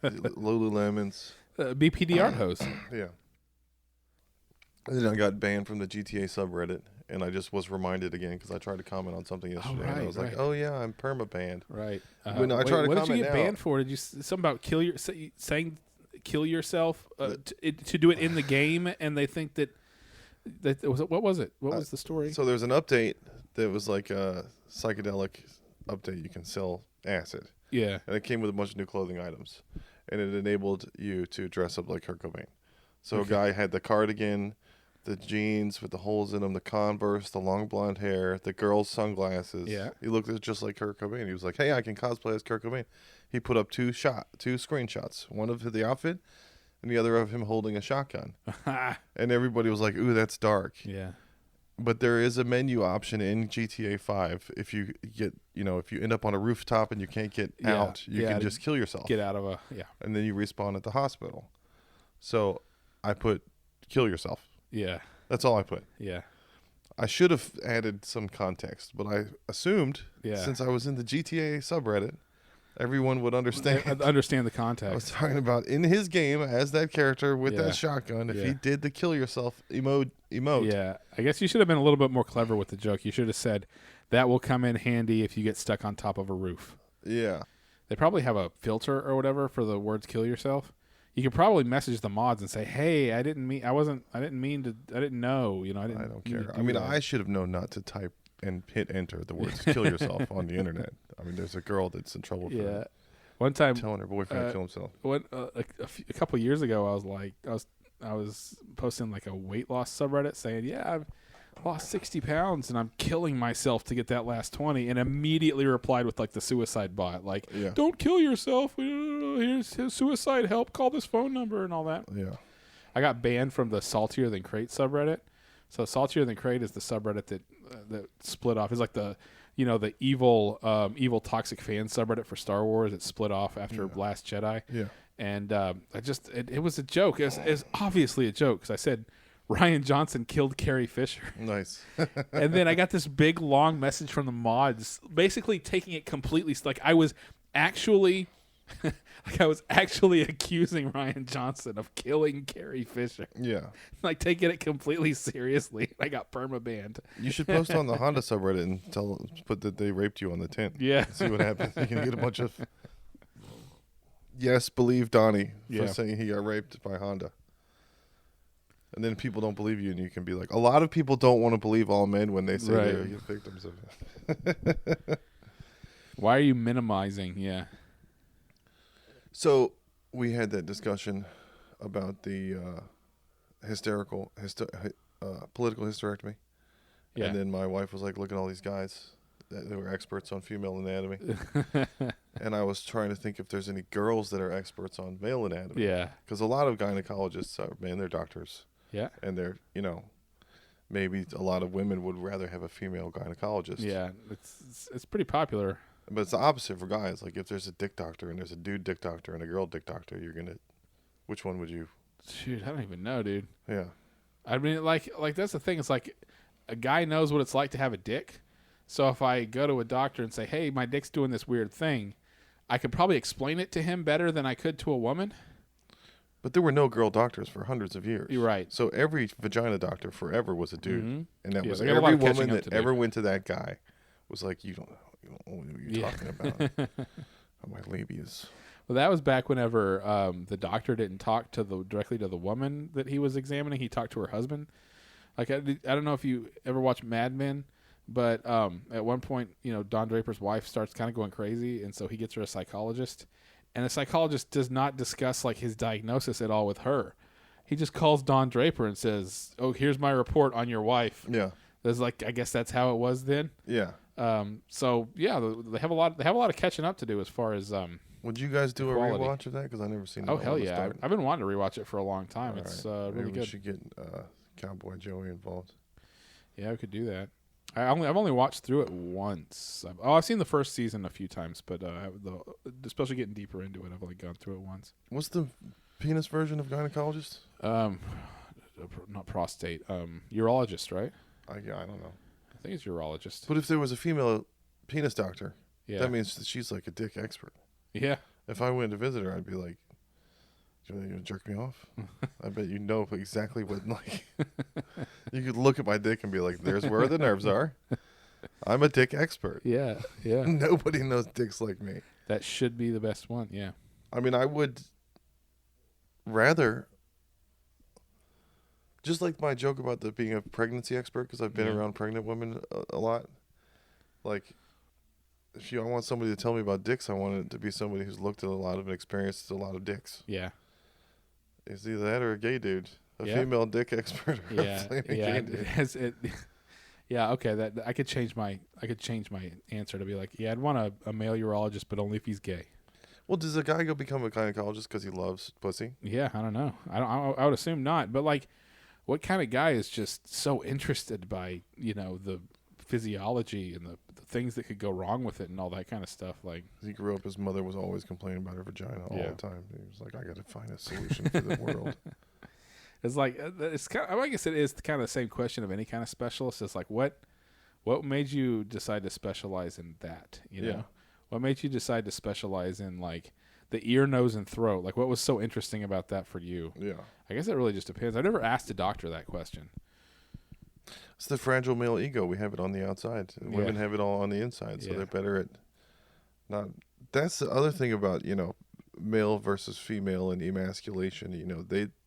Lululemons. BPD art host. Yeah. And then I got banned from the GTA subreddit, and I just was reminded again because I tried to comment on something yesterday. And I right, was right. like, "Oh yeah, I'm perma-banned." Right. When I try to what did you comment get now- banned for? Did you something about saying kill yourself to do it in the game, and they think that what was it? What was the story? So there's an update that was like a psychedelic update. You can sell acid, Yeah. and it came with a bunch of new clothing items, and it enabled you to dress up like Kurt Cobain. So a guy had the cardigan, the jeans with the holes in them, the Converse, the long blonde hair, the girl's sunglasses. Yeah. He looked just like Kurt Cobain. He was like, "Hey, I can cosplay as Kurt Cobain." He put up two screenshots, one of the outfit and the other of him holding a shotgun. And everybody was like, "Ooh, that's dark." Yeah. But there is a menu option in GTA 5 if you if you end up on a rooftop and you can't get Yeah. out, you Yeah, can to just kill yourself. Get out of a And then you respawn at the hospital. So I put kill yourself. Yeah. That's all I put. Yeah. I should have added some context, but I assumed Yeah. since I was in the GTA subreddit, everyone would understand. I understand the I was context. talking about in his game as that character with Yeah. that shotgun. If Yeah. he did the kill yourself emote, Yeah. I guess you should have been a little bit more clever with the joke. You should have said that will come in handy if you get stuck on top of a roof. yeah. They probably have a filter or whatever for the words "kill yourself." You could probably message the mods and say, "Hey, I didn't know. I didn't I don't mean to care. do I mean, that." I should have known not to type and hit enter the words "kill yourself" on the internet. I mean, there's a girl that's in trouble for Yeah. One time, telling her boyfriend to kill himself. a couple years ago, I was posting like a weight loss subreddit saying, "Yeah, I've lost 60 pounds and I'm killing myself to get that last 20," and immediately replied with like the suicide bot, like, Yeah. "Don't kill yourself. Here's suicide help. Call this phone number," and all that. Yeah. I got banned from the Saltier Than Crate subreddit. So Saltier Than Crate is the subreddit that split off. It's like the evil toxic fan subreddit for Star Wars. It split off after Last Jedi. Yeah. And it was a joke. It was obviously a joke because I said Ryan Johnson killed Carrie Fisher. Nice. And then I got this big long message from the mods basically taking it completely like I was actually accusing Ryan Johnson of killing Carrie Fisher. Yeah. Like taking it completely seriously. I got perma-banned. You should post on the Honda subreddit and put that they raped you on the tent. Yeah. See what happens. You can get a bunch of yes, believe Donnie for Yeah. saying he got raped by Honda. And then people don't believe you, and you can be like, a lot of people don't want to believe all men when they say Right. they're victims of it. Why are you minimizing? Yeah. So we had that discussion about the political hysterectomy. Yeah. And then my wife was like, look at all these guys that were experts on female anatomy. And I was trying to think if there's any girls that are experts on male anatomy. Yeah. Because a lot of gynecologists are, they're doctors. Yeah. And they're, maybe a lot of women would rather have a female gynecologist. Yeah. It's pretty popular. But it's the opposite for guys. Like if there's a dick doctor and there's a dude dick doctor and a girl dick doctor, which one would you? Shoot, I don't even know, dude. Yeah. I mean, like that's the thing. It's like a guy knows what it's like to have a dick. So if I go to a doctor and say, "Hey, my dick's doing this weird thing," I could probably explain it to him better than I could to a woman. But there were no girl doctors for hundreds of years. You're right. So every vagina doctor forever was a dude. Mhm. And that Yeah, was they got a lot every of catching woman up that to do. ever went to that guy was like, you don't know what you're Yeah. talking about. Oh, my labias. Well, that was back whenever the doctor didn't talk directly to the woman that he was examining. He talked to her husband. Like I don't know if you ever watched Mad Men, But at one point, Don Draper's wife starts kind of going crazy, and so he gets her a psychologist. And the psychologist does not discuss like his diagnosis at all with her. He just calls Don Draper and says, "Oh, here's my report on your wife." Yeah. There's like, I guess that's how it was then. Yeah. So yeah, they have a lot of catching up to do as far as Would you guys do a Quality. rewatch of that? Because I never seen. Oh that hell one to yeah! start. I've been wanting to rewatch it for a long time. All It's right. really Maybe we good. should get Cowboy Joey involved. Yeah, we could do that. I've only watched through it once. I've seen the first season a few times, but especially getting deeper into it, I've only gone through it once. What's the penis version of gynecologist? Not prostate. Urologist, right? I don't know. I think it's urologist. But if there was a female penis doctor, Yeah. that means that she's like a dick expert. Yeah. If I went to visit her, I'd be like, "You want to jerk me off?" I bet you know exactly what. Like, you could look at my dick and be like, "There's where the nerves are." I'm a dick expert. Yeah. Yeah. Nobody knows dicks like me. That should be the best one. Yeah. I mean, I would rather, just like my joke about being a pregnancy expert, because I've been Yeah. around pregnant women a lot. Like, if I want somebody to tell me about dicks, I want it to be somebody who's looked at a lot of and experienced a lot of dicks. Yeah. It's either that or a gay dude, a Yeah. female dick expert, or Yeah. a flaming Yeah. gay dude. Yeah. Okay. That I could change my answer to be like, yeah, I'd want a male urologist, but only if he's gay. Well, does a guy go become a gynecologist because he loves pussy? Yeah, I don't know. I would assume not. But like, what kind of guy is just so interested by the physiology and the things that could go wrong with it and all that kind of stuff? Like, He grew up, his mother was always complaining about her vagina all Yeah. the time. He was like, I got to find a solution for the world. it's like it's kind of, I guess it is kind of the same question of any kind of specialist. It's like what made you decide to specialize in that? Yeah. What made you decide to specialize in like the ear, nose, and throat? Like, what was so interesting about that for you? Yeah. I guess it really just depends. I've never asked a doctor that question. It's the fragile male ego. We have it on the outside. And Yeah. women have it all on the inside. So Yeah. they're better at not. That's the other thing about, male versus female and emasculation.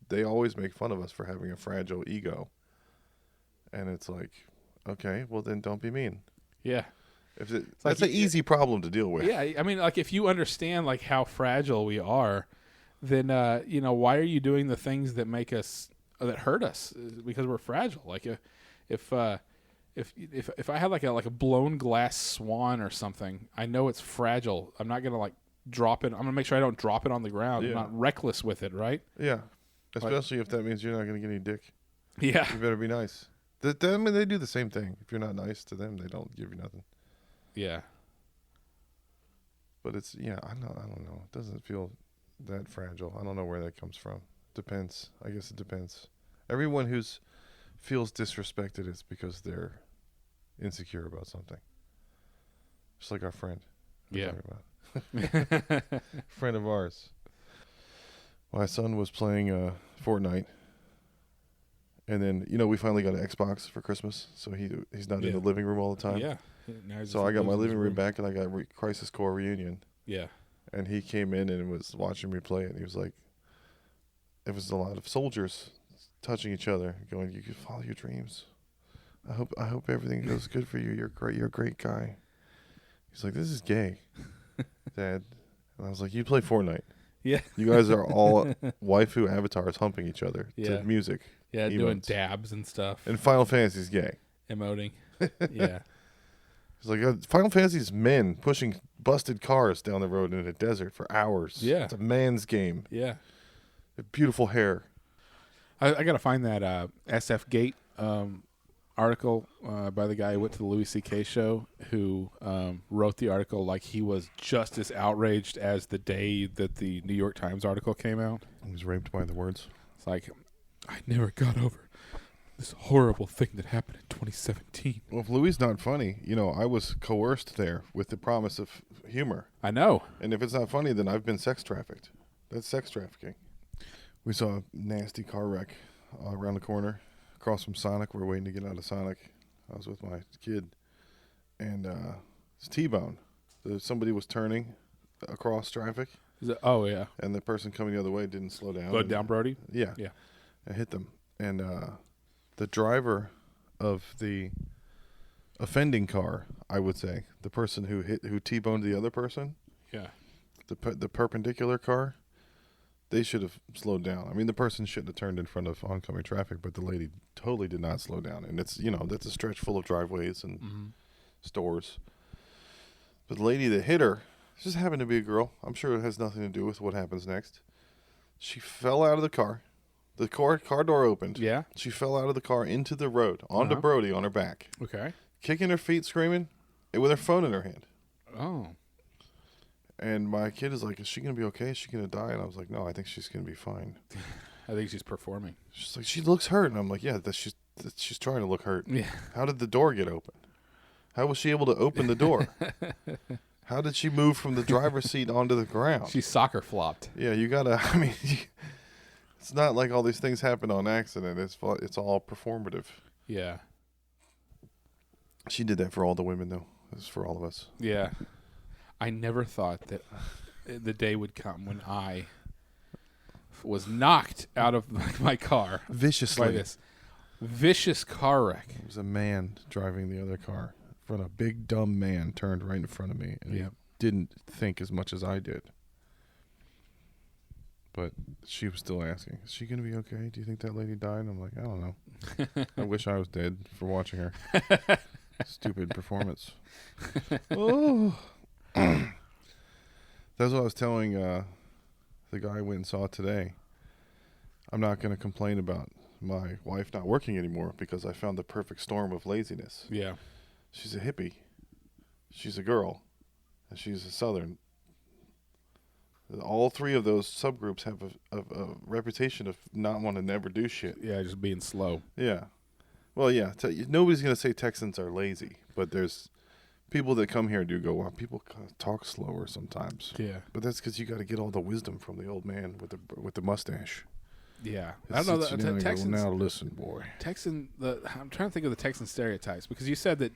They always make fun of us for having a fragile ego. And it's like, okay, well then don't be mean. Yeah. That's like an easy problem to deal with. Yeah, I mean, like if you understand like how fragile we are, then why are you doing the things that make us that hurt us? Because we're fragile. Like if I have like a blown glass swan or something, I know it's fragile. I'm not gonna like drop it. I'm gonna make sure I don't drop it on the ground. Yeah. I'm not reckless with it, right? Yeah. Especially if that means you're not going to get any dick. Yeah, You better be nice. I mean, they do the same thing. If you're not nice to them, they don't give you nothing. yeah, But it's, I don't know. It doesn't feel that fragile. I don't know where that comes from. Depends. I guess it depends. Everyone who's feels disrespected is because they're insecure about something. Just like our friend. we're yeah. talking about. Friend of ours. My son was playing Fortnite. And then, we finally got an Xbox for Christmas. So he's not in Yeah. the living room all the time. Yeah. Now he's So just I got my lives in his living room back, and I got Crisis Core Reunion. Yeah, And he came in and was watching me play it. And he was like, it was a lot of soldiers touching each other, going, "You can follow your dreams. I hope everything goes good for you. You're great. You're a great guy." He's like, "This is gay, Dad." And I was like, "You play Fortnite. yeah, You guys are all waifu avatars humping each other Yeah. to music. yeah. Doing Emotes. dabs and stuff, And Final Fantasy's gay." emoting. Yeah, He's like, "Final Fantasy's men pushing busted cars down the road in a desert for hours. Yeah. It's a man's game. yeah. Beautiful hair." I got to find that SF Gate article by the guy who went to the Louis C.K. show, who wrote the article like he was just as outraged as the day that the New York Times article came out. He was raped by the words. It's like, I never got over this horrible thing that happened in 2017. Well, if Louis not funny, I was coerced there with the promise of humor. I know. And if it's not funny, then I've been sex trafficked. That's sex trafficking. We saw a nasty car wreck around the corner across from Sonic. We were waiting to get out of Sonic. I was with my kid. And it's T-bone. Somebody was turning across traffic, Oh, yeah. and the person coming the other way didn't slow down. Go down, Brody. Yeah. Yeah. I hit them. And the driver of the offending car, I would say. The person who T-boned the other person, Yeah. the perpendicular car, they should have slowed down. I mean, the person shouldn't have turned in front of oncoming traffic, but the lady totally did not slow down. And it's, that's a stretch full of driveways and stores. But the lady that hit her just happened to be a girl. I'm sure it has nothing to do with what happens next. She fell out of the car. The car door opened. Yeah. She fell out of the car into the road, onto Brody on her back, Okay. kicking her feet, screaming, and with her phone in her hand. Oh. And my kid is like, is she going to be okay? Is she going to die? And I was like, no, I think she's going to be fine. I think she's performing. She's like, she looks hurt. And I'm like, yeah, she's trying to look hurt. Yeah. How did the door get open? How was she able to open the door? How did she move from the driver's seat onto the ground? She soccer flopped. Yeah, you got to, I mean, it's not like all these things happen on accident. It's all performative. Yeah. She did that for all the women, though. It's for all of us. Yeah. I never thought that the day would come when I was knocked out of my car Viciously. by this vicious car wreck. It was a man driving the other car. A big dumb man turned right in front of me, and he didn't think as much as I did. But she was still asking, "Is she gonna be okay? Do you think that lady died?" And I'm like, "I don't know. I wish I was dead for watching her stupid performance." Oh, that's what I was telling the guy I went and saw today. I'm not gonna complain about my wife not working anymore because I found the perfect storm of laziness. Yeah. She's a hippie. She's a girl. And she's a Southern. All three of those subgroups have a reputation of not wanting to never do shit. Yeah, just being slow. Yeah. Well, yeah. Nobody's going to say Texans are lazy, but there's people that come here and do go, wow, people talk slower sometimes. Yeah. But that's because you got to get all the wisdom from the old man with the mustache. Yeah. I don't know. Sits you down and go, Texans. now listen, boy. I'm trying to think of the Texan stereotypes because you said that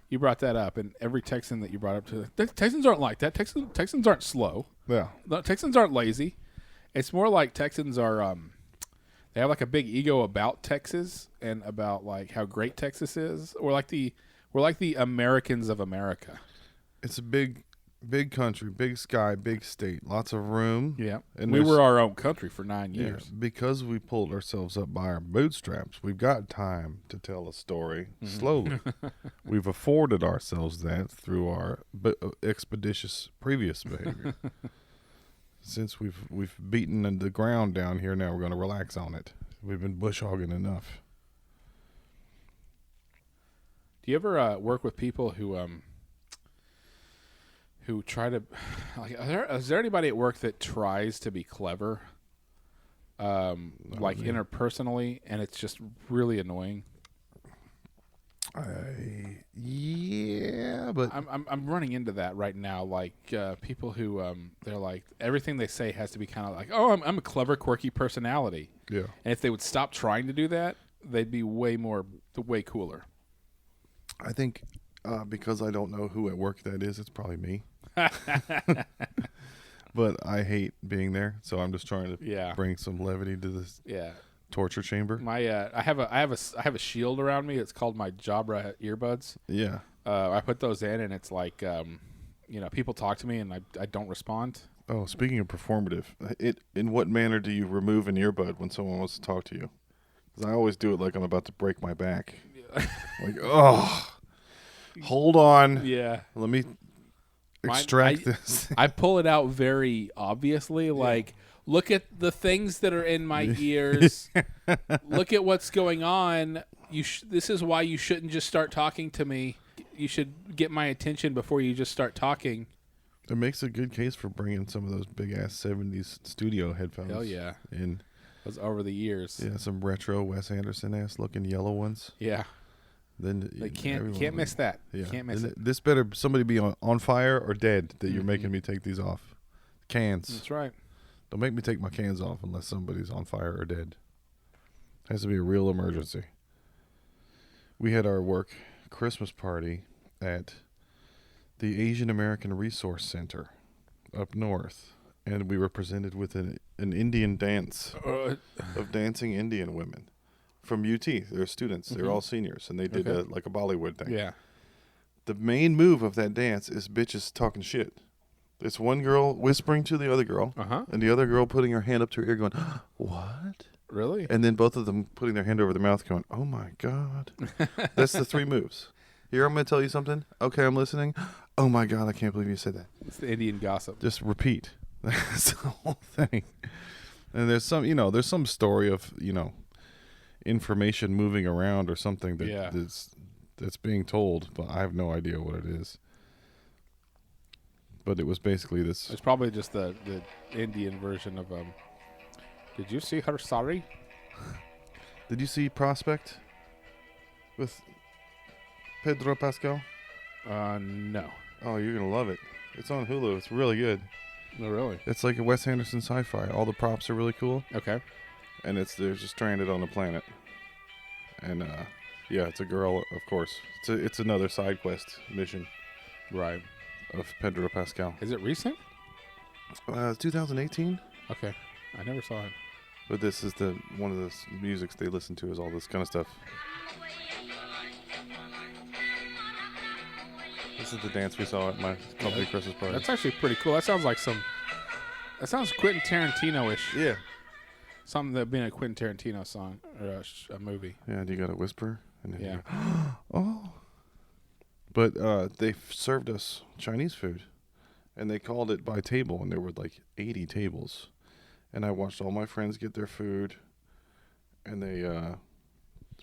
you brought that up, and every Texan that you brought up to the Texans aren't like that. Texans aren't slow. Yeah. The Texans aren't lazy. It's more like Texans are. They have like a big ego about Texas and about like how great Texas is. We're like the Americans of America. It's a big country, big sky, big state, lots of room. Yeah, And we there's- were our own country for 9 Yeah, years. because we pulled ourselves up by our bootstraps, we've got time to tell a story slowly. We've afforded ourselves that through our expeditious previous behavior. Since we've beaten the ground down here, now we're going to relax on it. We've been bush hogging enough. Do you ever work with people who try to like? Is there anybody at work that tries to be clever, like me. interpersonally, and it's just really annoying? Yeah, but I'm running into that right now. Like people who they're like everything they say has to be kind of like, oh, I'm a clever, quirky personality. yeah. And if they would stop trying to do that, they'd be way cooler. I think because I don't know who at work that is, it's probably me. But I hate being there, so I'm just trying to Yeah. bring some levity to this Yeah. torture chamber. My I have a shield around me. It's called my Jabra earbuds. Yeah. I put those in, and it's like people talk to me, and I don't respond. Oh, speaking of performative, in what manner do you remove an earbud when someone wants to talk to you? Because I always do it like I'm about to break my back. Like, oh, hold on. Yeah. Let me extract I- this. I pull it out very obviously, like, look at the things that are in my ears. Look at what's going on. This is why you shouldn't just start talking to me. You should get my attention before you just start talking. It makes a good case for bringing some of those big ass 70s studio headphones. Hell yeah. In It was over the years. yeah, some retro Wes Anderson ass looking yellow ones. Yeah. Then They everyone can't will- miss that. Yeah. Can't miss Then it. This better somebody be on fire or dead that you're making me take these off. Cans. That's right. Don't make me take my cans off unless somebody's on fire or dead. Has to be a real emergency. We had our work Christmas party at the Asian American Resource Center up north, and we were presented with an Indian dance of dancing Indian women from UT. They're students. They're all seniors, and they did Okay. like a Bollywood thing. Yeah. The main move of that dance is bitches talking shit. It's one girl whispering to the other girl, and the other girl putting her hand up to her ear going, what? Really? And then both of them putting their hand over their mouth going, oh my God. That's the 3 moves. Here, I'm going to tell you something. Okay, I'm listening. Oh my God, I can't believe you said that. It's the Indian gossip. Just repeat. That's the whole thing. And there's some story of, information moving around or something that's being told, but I have no idea what it is. But it was basically this. It's probably just the Indian version of Did you see her sorry? Did you see Prospect with Pedro Pascal? No. Oh, you're gonna love it. It's on Hulu. It's really good. No, really? It's like a Wes Anderson sci-fi. All the props are really cool, Okay. and they're just stranded on a planet. And yeah, it's a girl, of course. It's another side quest mission Right. of Pedro Pascal. Is it recent? 2018. Okay. I never saw it. But this is one of the musics they listen to is all this kind of stuff. This is the dance we saw at my company Christmas party. That's actually pretty cool. That sounds like that sounds Quentin Tarantino-ish. Yeah. Something that being a Quentin Tarantino song or a movie. Yeah, and you got to whisper. And then Yeah. you go, oh. But they served us Chinese food, and they called it by table, and there were like 80 tables. And I watched all my friends get their food, and they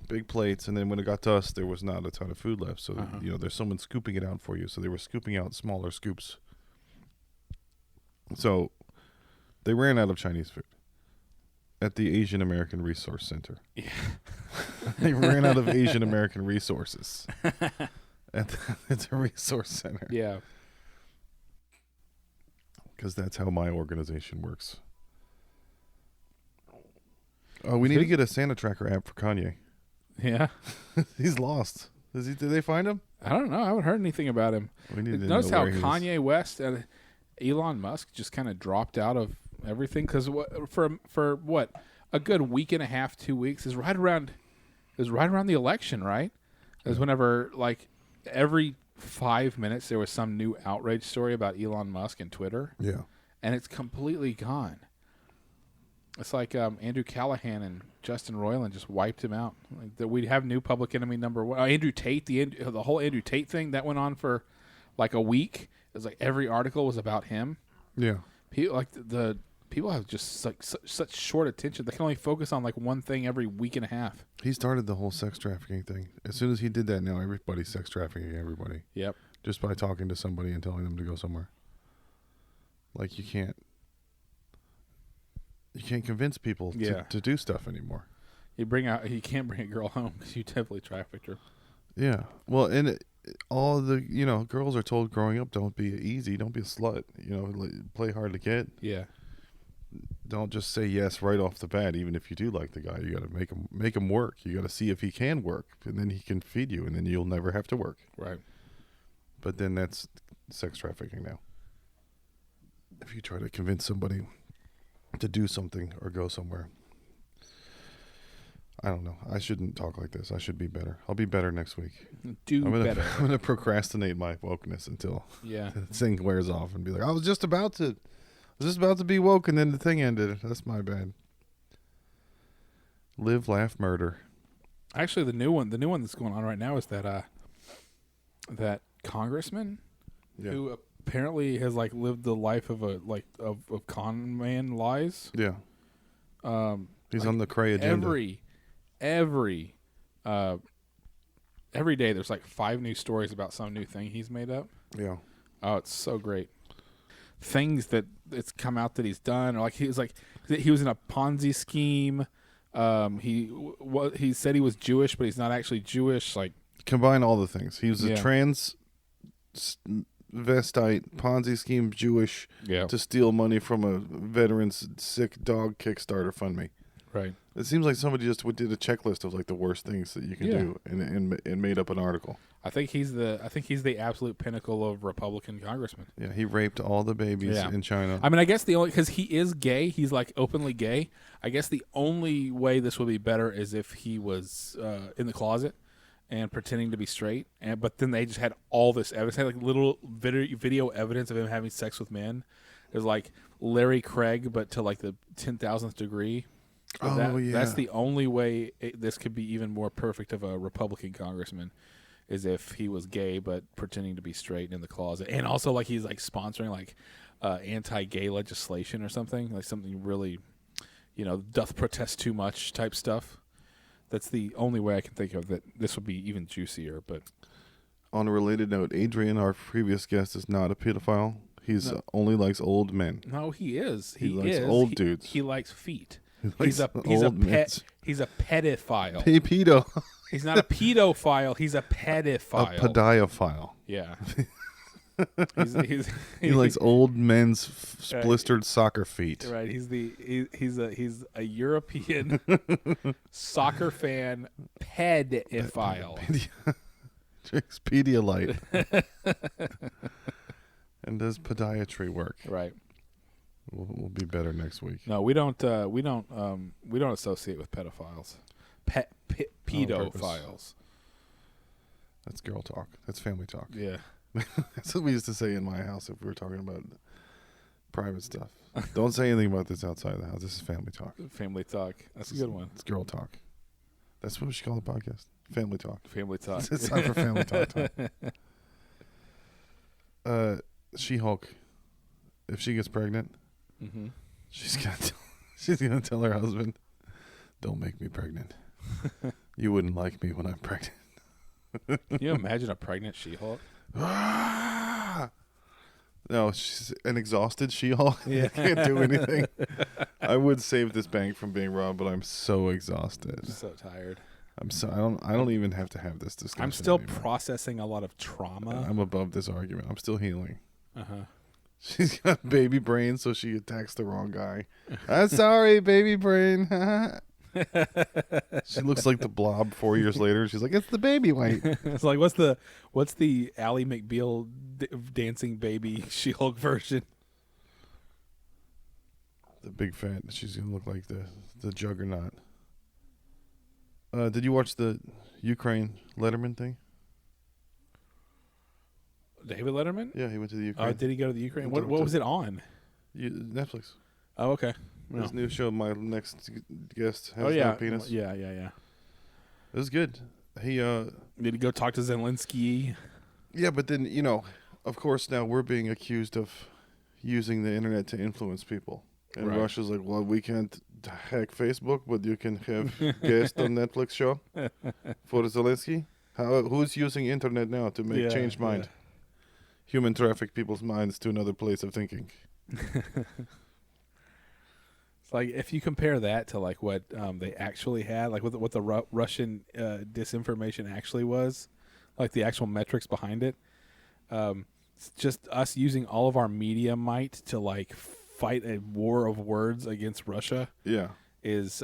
big plates. And then when it got to us, there was not a ton of food left. So there's someone scooping it out for you. So they were scooping out smaller scoops. So they ran out of Chinese food at the Asian American Resource Center. Yeah. They ran out of Asian American resources at the resource center. Yeah. Because that's how my organization works. Oh, we need to get a Santa Tracker app for Kanye. Yeah. He's lost. Did they find him? I don't know. I haven't heard anything about him. We need to Notice know how where he is. Kanye West and Elon Musk just kind of dropped out of everything because for what a good week and a half, 2 weeks is right around the election, right? It was whenever like every 5 minutes there was some new outrage story about Elon Musk and Twitter, Yeah. and it's completely gone. It's like Andrew Callahan and Justin Roiland just wiped him out. Like that we'd have new public enemy number one. Andrew Tate, the whole Andrew Tate thing that went on for like a week. It was like every article was about him. Yeah. The people have just like such short attention. They can only focus on like one thing every week and a half. He started the whole sex trafficking thing. As soon as he did that, now everybody's sex trafficking everybody. Yep. Just by talking to somebody and telling them to go somewhere. Like you can't convince people to do stuff anymore. You can't bring a girl home because you definitely trafficked her. Yeah. Well, and all the girls are told growing up, don't be easy, don't be a slut. Play hard to get. Yeah. Don't just say yes right off the bat. Even if you do like the guy, you got to make him work. You got to see if he can work, and then he can feed you, and then you'll never have to work. Right. But then that's sex trafficking now. If you try to convince somebody to do something or go somewhere. I don't know. I shouldn't talk like this. I should be better. I'll be better next week. Better. I'm gonna procrastinate my wokeness until Yeah. the thing wears off and be like, I was just about to be woke and then the thing ended. That's my bad. Live, laugh, murder. Actually, the new one that's going on right now is that congressman who apparently has like lived the life of of con man lies. Yeah. He's on the cray agenda. Every day there's like 5 new stories about some new thing he's made up. Yeah. Oh, it's so great. Things that it's come out that he's done, or like he was in a Ponzi scheme. He said he was Jewish, but he's not actually Jewish. Like combine all the things. He was a transvestite Ponzi scheme Jewish to steal money from a veteran's sick dog Kickstarter fund me. Right. It seems like somebody just did a checklist of like the worst things that you can do and made up an article. I think he's the absolute pinnacle of Republican congressman. Yeah, he raped all the babies in China. I mean, I guess because he is gay, he's like openly gay. I guess the only way this would be better is if he was in the closet and pretending to be straight, but then they just had all this evidence, had like little video evidence of him having sex with men. It was like Larry Craig, but to like the 10,000th degree. That's the only way this could be even more perfect of a Republican congressman, is if he was gay but pretending to be straight in the closet, and also like he's like sponsoring like anti-gay legislation or something, like something really, doth protest too much type stuff. That's the only way I can think of that this would be even juicier. But on a related note, Adrian, our previous guest, is not a pedophile. He's only likes old men. No, he is. He likes old dudes. He likes feet. He's a pet. He's a pedophile. Pedo. He's not a pedophile. He's a pedophile. A pediophile. Yeah. He likes old men's blistered soccer feet. Right. He's a European soccer fan pedophile. Drinks Pedialyte. And does podiatry work. Right. We'll be better next week. No, we don't associate with pedophiles. Pedophiles. That's girl talk. That's family talk. Yeah. That's what we used to say in my house if we were talking about private stuff. Don't say anything about this outside the house. This is family talk. Family talk. That's a good one. It's girl talk. That's what we should call the podcast. Family talk. Family talk. It's time for family talk time. She-Hulk, if she gets pregnant, mm-hmm. she's gonna tell her husband, "Don't make me pregnant. You wouldn't like me when I'm pregnant." Can you imagine a pregnant She-Hulk? No, she's an exhausted She-Hulk. Yeah. Can't do anything. I would save this bank from being robbed, but I'm so exhausted. I'm so tired. I don't even have to have this discussion. I'm still anymore. processing a lot of trauma. I'm above this argument. I'm still healing. Uh-huh. She's got baby brain, so she attacks the wrong guy. I'm sorry, baby brain. She looks like the Blob 4 years later. She's like, it's the baby white. It's like, what's the Ally McBeal dancing baby She-Hulk version? The big fat. She's gonna look like the juggernaut. Did you watch the Ukraine Letterman thing? David Letterman? Yeah, he went to the Ukraine. Did he go to the Ukraine? What was it on? Netflix. Oh, okay. No. This new show, my next guest has yeah. no penis. Yeah. It was good. He Did he go talk to Zelensky? Yeah, but then, of course now we're being accused of using the internet to influence people. And Right. Russia's like, well, we can't hack Facebook, but you can have guest on Netflix show for Zelensky. Who's using internet now to change mind? Yeah. Human traffic people's minds to another place of thinking. It's like if you compare that to like what they actually had, like what the Russian disinformation actually was, like the actual metrics behind it. It's just us using all of our media might to like fight a war of words against Russia. Yeah. Is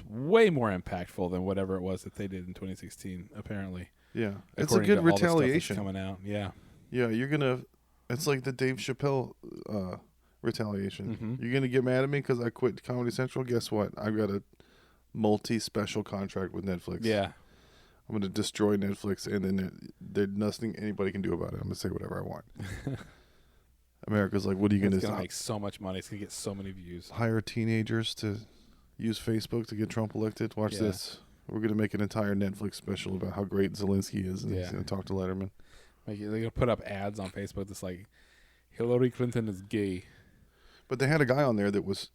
way more impactful than whatever it was that they did in 2016. Apparently. Yeah. It's a According good to all the stuff that's retaliation. coming out. Yeah. Yeah, it's like the Dave Chappelle retaliation. Mm-hmm. You're going to get mad at me because I quit Comedy Central? Guess what? I've got a multi-special contract with Netflix. Yeah. I'm going to destroy Netflix, and then there's nothing anybody can do about it. I'm going to say whatever I want. America's like, what are you going to do? It's going to make so much money. It's going to get so many views. Hire teenagers to use Facebook to get Trump elected? Watch this. We're going to make an entire Netflix special about how great Zelensky is, and he's going to talk to Letterman. Like they're going to put up ads on Facebook that's like, Hillary Clinton is gay. But they had a guy on there that was,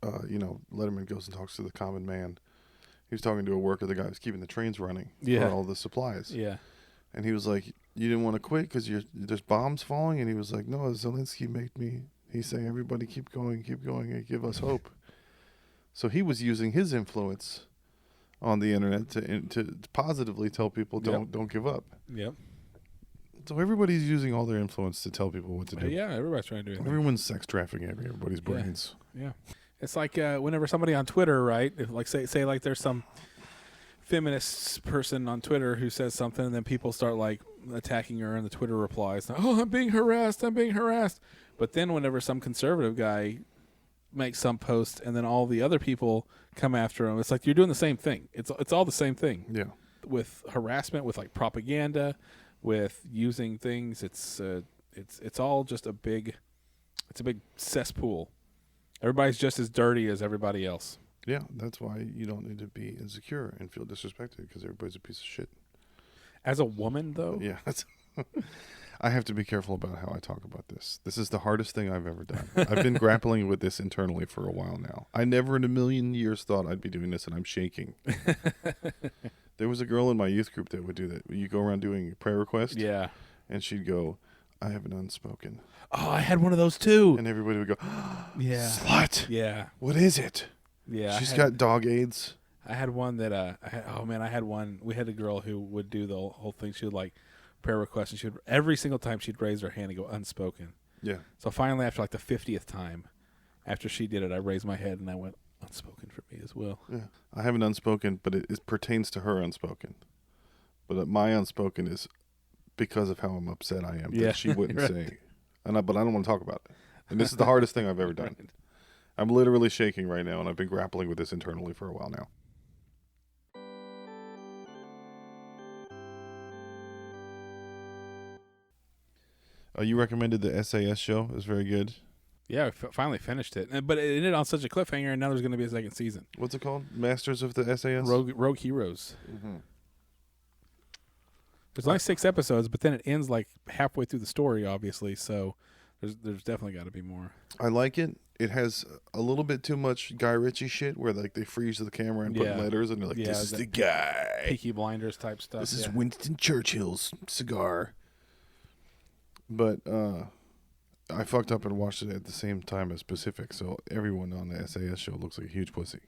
Letterman goes and talks to the common man. He was talking to a worker, the guy who's keeping the trains running for all the supplies. Yeah. And he was like, you didn't want to quit because there's bombs falling? And he was like, no, Zelensky made me. He's saying, everybody keep going, and give us hope. So he was using his influence on the internet to positively tell people don't give up. Yep. So everybody's using all their influence to tell people what to do. Yeah, everybody's trying to do it. Everyone's sex trafficking everybody's brains. Yeah. It's like whenever somebody on Twitter, right? If like say like there's some feminist person on Twitter who says something, and then people start like attacking her in the Twitter replies. Oh, I'm being harassed. But then whenever some conservative guy makes some post, and then all the other people come after him, it's like you're doing the same thing. It's all the same thing. Yeah. with harassment, with like propaganda, with using things. It's all just a big cesspool. Everybody's just as dirty as everybody else. Yeah, that's why you don't need to be insecure and feel disrespected because everybody's a piece of shit. As a woman, though, Yeah, I have to be careful about how I talk about this. This is the hardest thing I've ever done. I've been grappling with this internally for a while now. I never in a million years thought I'd be doing this, and I'm shaking. There was a girl in my youth group that would do that. You go around doing prayer requests, yeah. and she'd go, I have an unspoken. Oh, I had one of those too. And everybody would go, Yeah. Slut! Yeah. What is it? Yeah. She's got dog AIDS. I had one that I had one. We had a girl who would do the whole thing. She would like prayer requests, and she would every single time she'd raise her hand and go unspoken. Yeah. So finally, after like the 50th time, after she did it, I raised my head and I went unspoken for me as well. Yeah. I have an unspoken, but it pertains to her unspoken. But my unspoken is because of how I'm upset I am Yeah. that she wouldn't Right. say. But I don't want to talk about it. And this is the hardest thing I've ever done. Right. I'm literally shaking right now, and I've been grappling with this internally for a while now. You recommended the SAS show. It was very good. Yeah, I finally finished it, but it ended on such a cliffhanger, and now there's going to be a second season. What's it called? Masters of the SAS? Rogue Heroes. Mm-hmm. There's only 6 episodes, but then it ends like halfway through the story, obviously. So there's definitely got to be more. I like it. It has a little bit too much Guy Ritchie shit where like they freeze the camera and put Yeah. letters and they're like, Yeah, this is that- the guy. Peaky Blinders type stuff. This is yeah. Winston Churchill's cigar. But I fucked up and watched it at the same time as Pacific, so everyone on the SAS show looks like a huge pussy.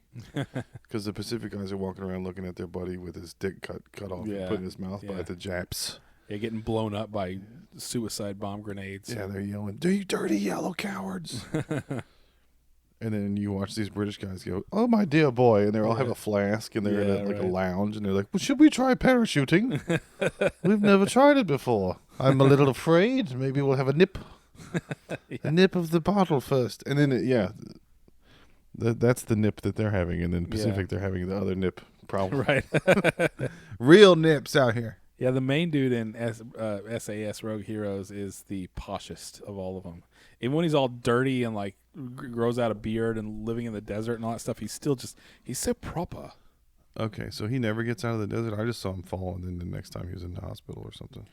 Because the Pacific guys are walking around looking at their buddy with his dick cut off Yeah. and put in his mouth by Yeah. the Japs. Yeah, getting blown up by suicide bomb grenades. Yeah, they're yelling, "You dirty yellow cowards!" And then you watch these British guys go, "Oh my dear boy," and they all have a flask and they're in Yeah, like a right. lounge and they're like, "Well, should we try parachuting? We've never tried it before. I'm a little afraid. Maybe we'll have a nip, a nip of the bottle first." And then that's the nip that they're having, and then Pacific they're having the other nip problem. Right. Real nips out here. Yeah, the main dude in SAS Rogue Heroes is the poshest of all of them. Even when he's all dirty and like grows out a beard and living in the desert and all that stuff, he's so proper. Okay, so he never gets out of the desert. I just saw him fall, and then the next time he was in the hospital or something.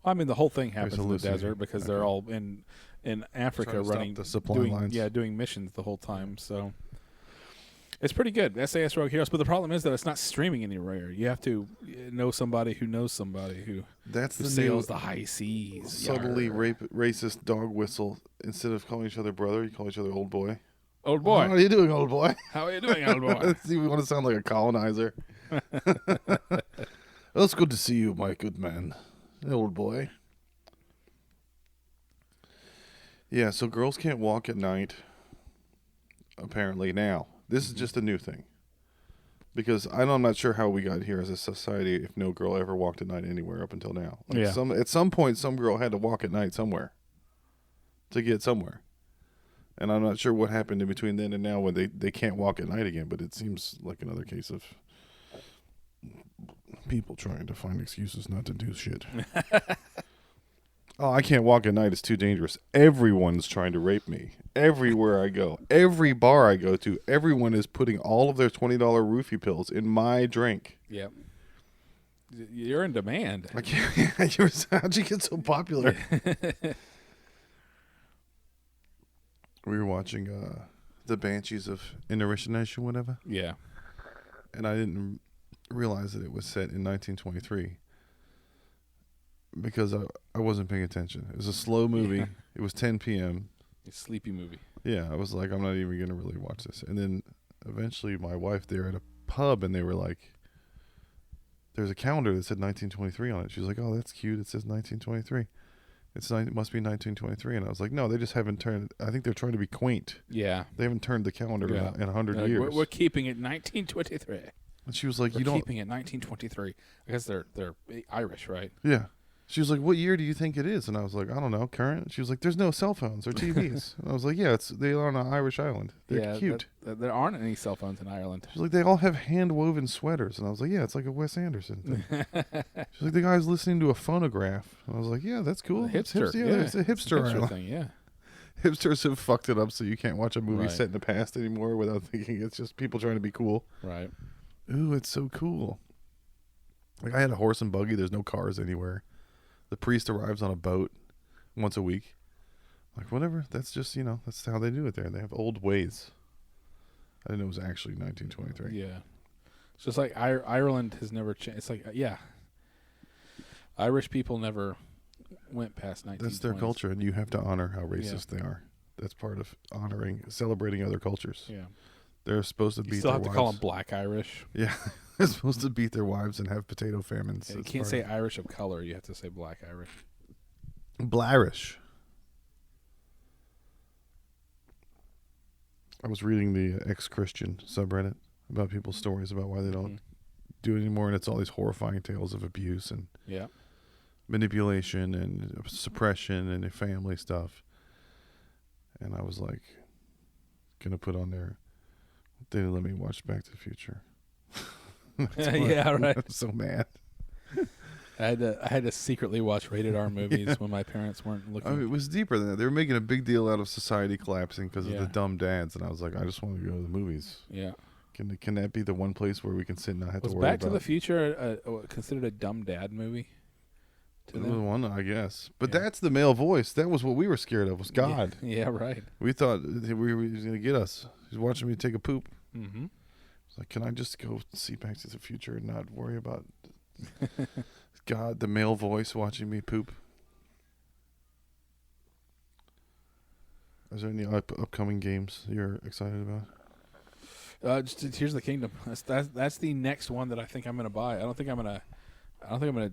Well, I mean, the whole thing happens in the hallucinating. desert because they're all in Africa Trying to stop running the supply doing lines. doing missions the whole time. So it's pretty good, SAS Rogue Heroes. But the problem is that it's not streaming anywhere. You have to know somebody who knows somebody who That's the sails new the high seas. subtly Yarr. racist dog whistle. Instead of calling each other brother, you call each other old boy. Old How boy, are you doing, old boy? how are you doing, old boy? See, we want to sound like a colonizer. Well, it's good to see you, my good man, old boy. Yeah, so girls can't walk at night. Apparently now, this is just a new thing. Because I'm not sure how we got here as a society if no girl ever walked at night anywhere up until now. Like Yeah. at some point, some girl had to walk at night somewhere to get somewhere. And I'm not sure what happened in between then and now when they can't walk at night again, but it seems like another case of people trying to find excuses not to do shit. Oh, I can't walk at night. It's too dangerous. Everyone's trying to rape me. Everywhere I go. Every bar I go to, everyone is putting all of their $20 roofie pills in my drink. Yep. You're in demand. I can't. How'd you get so popular? We were watching the Banshees of Inisherin, whatever, Yeah. and I didn't realize that it was set in 1923 because I wasn't paying attention. It was a slow movie. Yeah. It was 10 p.m. It's a sleepy movie. Yeah, I was like, I'm not even going to really watch this. And then eventually my wife, they were at a pub, and they were like, there's a calendar that said 1923 on it. She was like, oh, that's cute. It says 1923. It must be 1923. And I was like, no, they just haven't turned. I think they're trying to be quaint. Yeah. They haven't turned the calendar Yeah. in 100 They're like, years. We're keeping it 1923. And she was like, We're you don't. keeping it 1923. I guess they're Irish, right? Yeah. She was like, "What year do you think it is?" And I was like, "I don't know, current." She was like, "There's no cell phones or TVs." And I was like, "Yeah, they are on an Irish island. They're cute." There aren't any cell phones in Ireland. She's like, "They all have hand woven sweaters." And I was like, "Yeah, it's like a Wes Anderson thing." She's like, "The guy's listening to a phonograph." And I was like, "Yeah, that's cool. The It's hipster, it's a hipster island." thing, yeah. Hipsters have fucked it up so you can't watch a movie Right. set in the past anymore without thinking it's just people trying to be cool. Right. Ooh, it's so cool. Like, I had a horse and buggy. There's no cars anywhere. The priest arrives on a boat once a week. Like, whatever. That's just, that's how they do it there. They have old ways. I didn't know it was actually 1923. Yeah. It's just like Ireland has never changed. It's like, Irish people never went past 1920s. That's their culture, and you have to honor how racist they are. That's part of celebrating other cultures. Yeah. They're supposed to beat You still their have to wives. call them Black Irish. Yeah. They're supposed to beat their wives and have potato famines. Yeah, you It's can't part say of- Irish of color. You have to say Black Irish. Blarish. I was reading the ex-Christian subreddit about people's stories about why they don't do it anymore, and it's all these horrifying tales of abuse and Yeah. manipulation and suppression and family stuff. And I was like, gonna put on there, they didn't let me watch Back to the Future. That's why Yeah, right. I'm so mad. I had to secretly watch rated R movies when my parents weren't looking. I mean, it was deeper than that. They were making a big deal out of society collapsing because of Yeah. the dumb dads, and I was like, I just want to go to the movies. Yeah. Can that be the one place where we can sit and not have Was to worry Back about to the Future considered a dumb dad movie? To the them? one, I guess. But Yeah. that's the male voice. That was what we were scared of. Was God? Yeah, right. We thought he was going to get us. He's watching me take a poop. Mm-hmm. It's like, can I just go see Back to the Future and not worry about God, the male voice watching me poop? Is there any upcoming games you're excited about? Just Tears of the Kingdom. That's the next one that I think I'm gonna buy. I don't think I'm gonna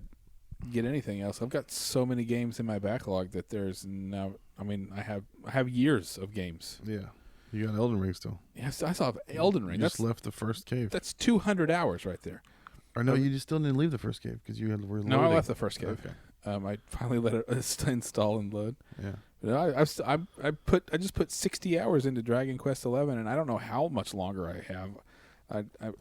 get anything else. I've got so many games in my backlog that there's now. I mean, I have years of games. Yeah. You got Elden Ring still. Yes, I saw Elden Ring. You just left the first cave. That's 200 hours right there. Or no, you just still didn't leave the first cave because you were loading. No, I left the first cave. Okay. I finally let it install and load. Yeah. But I just put 60 hours into Dragon Quest 11, and I don't know how much longer I have.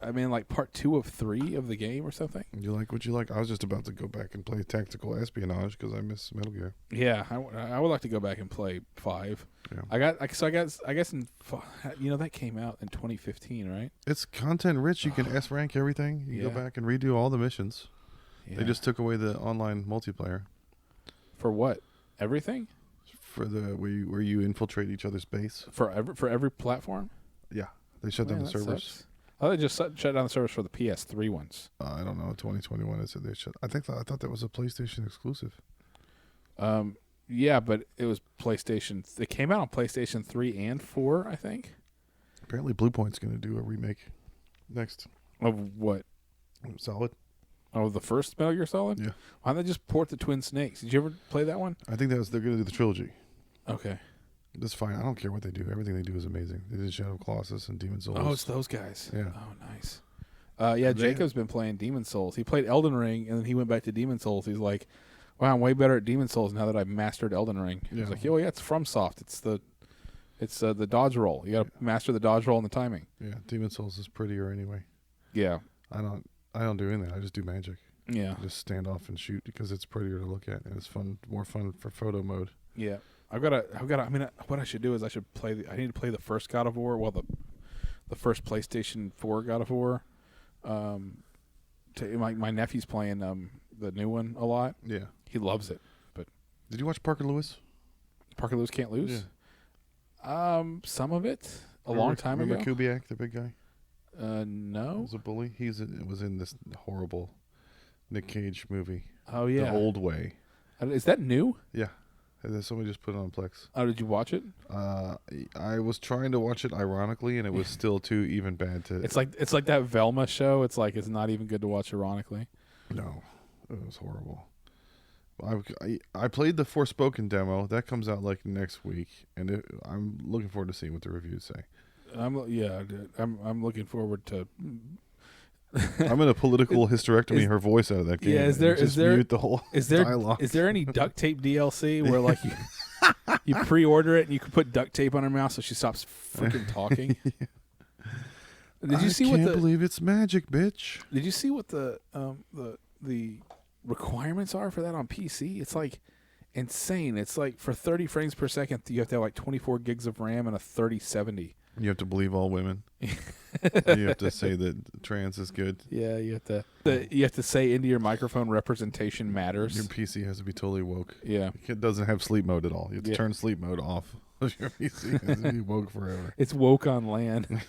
I'm in like part 2 of 3 of the game or something. You like what you like? I was just about to go back and play Tactical Espionage because I miss Metal Gear. Yeah, I would like to go back and play 5. Yeah. I guess that came out in 2015, right? It's content rich. You can S rank everything. You can go Yeah. back and redo all the missions. Yeah. They just took away the online multiplayer for what? Everything? for the where you infiltrate each other's base. For every platform? Yeah, they shut down Man, the that servers. sucks. Oh, they just shut down the servers for the PS3 ones. I don't know. 2021 is it? They shut. I thought that was a PlayStation exclusive. Yeah, but it was PlayStation. It came out on PlayStation 3 and 4, I think. Apparently, Bluepoint's going to do a remake next. Of what? Solid. Oh, the first Metal Gear Solid? Yeah. Why don't they just port the Twin Snakes? Did you ever play that one? I think they're going to do the trilogy. Okay. That's fine. I don't care what they do. Everything they do is amazing. They did Shadow of Colossus and Demon Souls. Oh, it's those guys. Yeah. Oh, nice. Yeah, Jacob's been playing Demon Souls. He played Elden Ring, and then he went back to Demon Souls. He's like, wow, I'm way better at Demon Souls now that I've mastered Elden Ring. Yeah. He's like, yeah, it's FromSoft. It's the dodge roll. You got to master the dodge roll and the timing. Yeah, Demon Souls is prettier anyway. Yeah. I don't do anything. I just do magic. Yeah. I just stand off and shoot because it's prettier to look at and it's more fun for photo mode. Yeah. I mean, what I should do is I need to play the first God of War. Well, the first PlayStation 4 God of War. My nephew's playing the new one a lot. Yeah. He loves it. Did you watch Parker Lewis? Parker Lewis Can't Lose. Some of it a long time ago. Remember Kubiak, the big guy? He No. was a bully. Was in this horrible Nick Cage movie. Oh yeah. The Old Way. Is that new? Yeah. And then somebody just put it on Plex. Oh, did you watch it? I was trying to watch it ironically, and it was still too even bad to. It's like that Velma show. It's like it's not even good to watch ironically. No, it was horrible. I played the Forspoken demo. That comes out like next week, and I'm looking forward to seeing what the reviews say. I'm looking forward to. I'm in a political hysterectomy. is- her voice out of that game. Yeah, is and there- just is there- mute the whole Is there dialogue? is there any duct tape DLC where like you pre-order it and you can put duct tape on her mouth so she stops freaking talking? Did you see I what can't the believe it's magic, bitch. Did you see what the requirements are for that on PC? It's like insane. It's like for 30 frames per second, you have to have like 24 gigs of RAM and a 3070. You have to believe all women. You have to say that trans is good. Yeah, you have to say into your microphone representation matters. Your PC has to be totally woke. Yeah. It doesn't have sleep mode at all. You have to Yeah. turn sleep mode off. Your PC has to be woke forever. It's woke on land.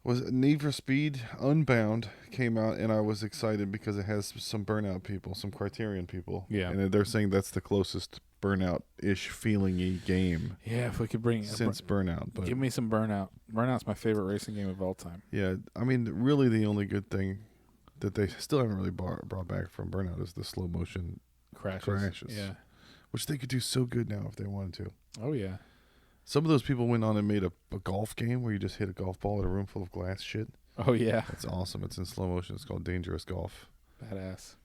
Was Need for Speed Unbound came out, and I was excited because it has some Burnout people, some Criterion people. Yeah. And they're saying that's the closest Burnout-ish feeling-y game Yeah, if we could bring since Burnout. But give me some Burnout. Burnout's my favorite racing game of all time. yeah, I mean, really the only good thing that they still haven't really brought back from Burnout is the slow motion, Crashes. Yeah. which they could do so good now if they wanted to. Oh yeah. Some of those people went on and made a golf game where you just hit a golf ball at a room full of glass shit. Oh yeah. That's awesome. It's in slow motion. It's called Dangerous Golf. Badass.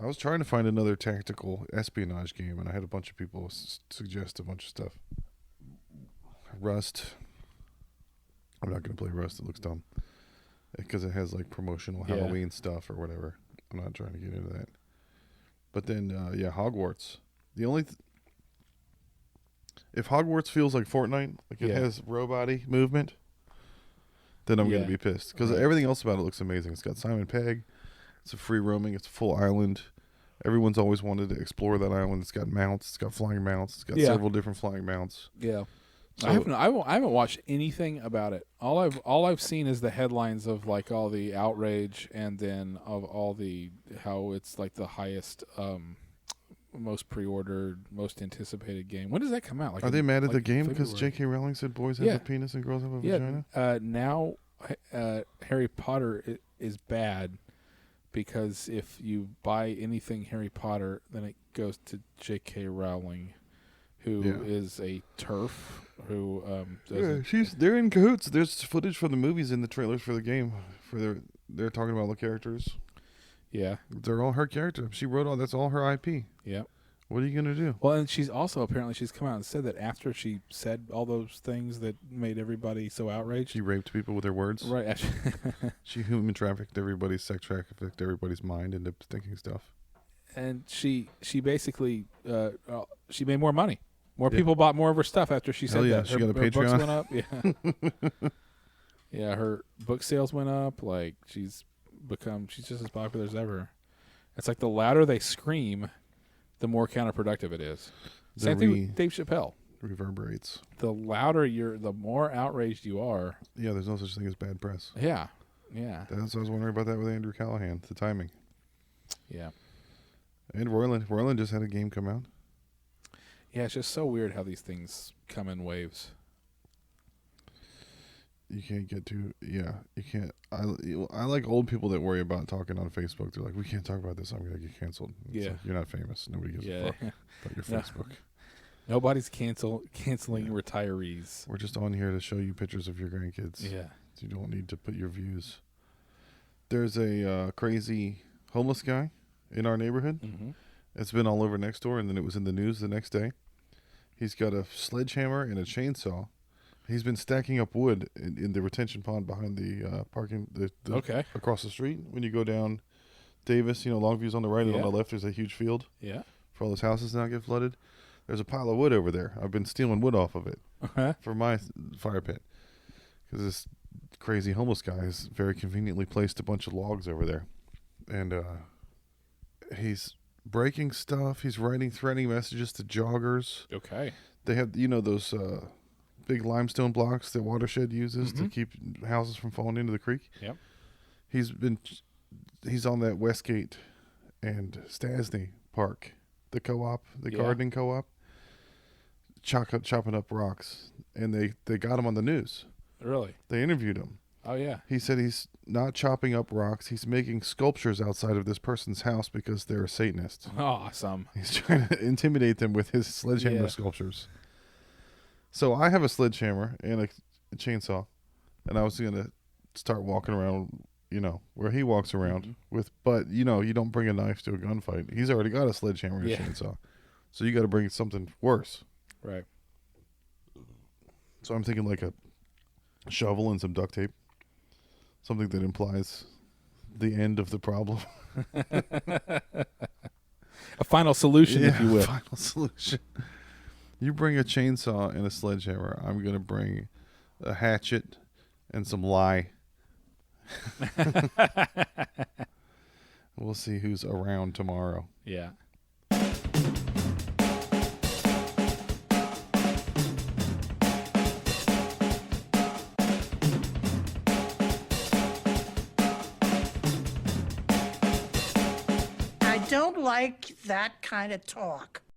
I was trying to find another tactical espionage game, and I had a bunch of people suggest a bunch of stuff. Rust. I'm not going to play Rust. It looks dumb. Because it has like promotional Yeah. Halloween stuff or whatever. I'm not trying to get into that. But then, Hogwarts. The only... if Hogwarts feels like Fortnite, like it Yeah. has robot-y movement, then I'm going Yeah. to be pissed. Because Right. everything else about it looks amazing. It's got Simon Pegg. It's a free roaming. It's a full island. Everyone's always wanted to explore that island. It's got mounts. It's got flying mounts. It's got Yeah. several different flying mounts. Yeah. So, I haven't watched anything about it. All I've seen is the headlines of like all the outrage and then of all the how it's like the highest most pre-ordered, most anticipated game. When does that come out? Like are they mad at the like game because February? J.K. Rowling said boys have Yeah. a penis and girls have a Yeah. vagina? Now Harry Potter is bad because if you buy anything Harry Potter, then it goes to J.K. Rowling, who is a TERF. Who doesn't They're in cahoots. There's footage from the movies in the trailers for the game. They're talking about the characters. Yeah. They're all her characters. She wrote all. That's all her IP. Yeah. What are you gonna do? Well, and she's also apparently she's come out and said that after she said all those things that made everybody so outraged. She raped people with her words. Right. Actually, She human trafficked everybody's, sex trafficked everybody's mind into thinking stuff. and she basically she made more money. More Yeah. people bought more of her stuff after she Hell said yeah, that. she got a her books Patreon. went up. Yeah. Yeah, her book sales went up. Like she's just as popular as ever. It's like the louder they scream, the more counterproductive it is. Same thing with Dave Chappelle. Reverberates. The louder the more outraged you are. Yeah, there's no such thing as bad press. Yeah. Yeah. That's what I was wondering about that with Andrew Callahan, the timing. Yeah. And Roiland just had a game come out. Yeah, it's just so weird how these things come in waves. You can't get too, you can't. I like old people that worry about talking on Facebook. They're like, we can't talk about this. I'm going to get canceled. It's Yeah. like, you're not famous. Nobody gives a Yeah. fuck about your No. Facebook. Nobody's canceling retirees. We're just on here to show you pictures of your grandkids. Yeah. You don't need to put your views. There's a crazy homeless guy in our neighborhood. Mm-hmm. It's been all over next door, and then it was in the news the next day. He's got a sledgehammer and a chainsaw. He's been stacking up wood in the retention pond behind the parking, Okay. across the street. When you go down Davis, Longview's on the right, and on Yeah. the left there's a huge field Yeah. for all those houses now get flooded. There's a pile of wood over there. I've been stealing wood off of it Okay. for my fire pit because this crazy homeless guy has very conveniently placed a bunch of logs over there, and he's breaking stuff. He's writing threatening messages to joggers. Okay. They have those big limestone blocks that Watershed uses to Mhm. keep houses from falling into the creek. Yep. He's on that Westgate and Stasny Park, the co-op, the Yeah. gardening co-op, chopping up rocks, and they got him on the news. Really? They interviewed him. Oh yeah. He said he's not chopping up rocks. He's making sculptures outside of this person's house because they're a Satanist. Awesome. He's trying to intimidate them with his sledgehammer Yeah. sculptures. So I have a sledgehammer and a chainsaw, and I was going to start walking around, where he walks around with. But you don't bring a knife to a gunfight. He's already got a sledgehammer and Yeah. chainsaw, so you got to bring something worse. Right. So I'm thinking like a shovel and some duct tape, something that implies the end of the problem. A final solution, if you will. Final solution. You bring a chainsaw and a sledgehammer. I'm gonna bring a hatchet and some lye. We'll see who's around tomorrow. Yeah. I don't like that kind of talk.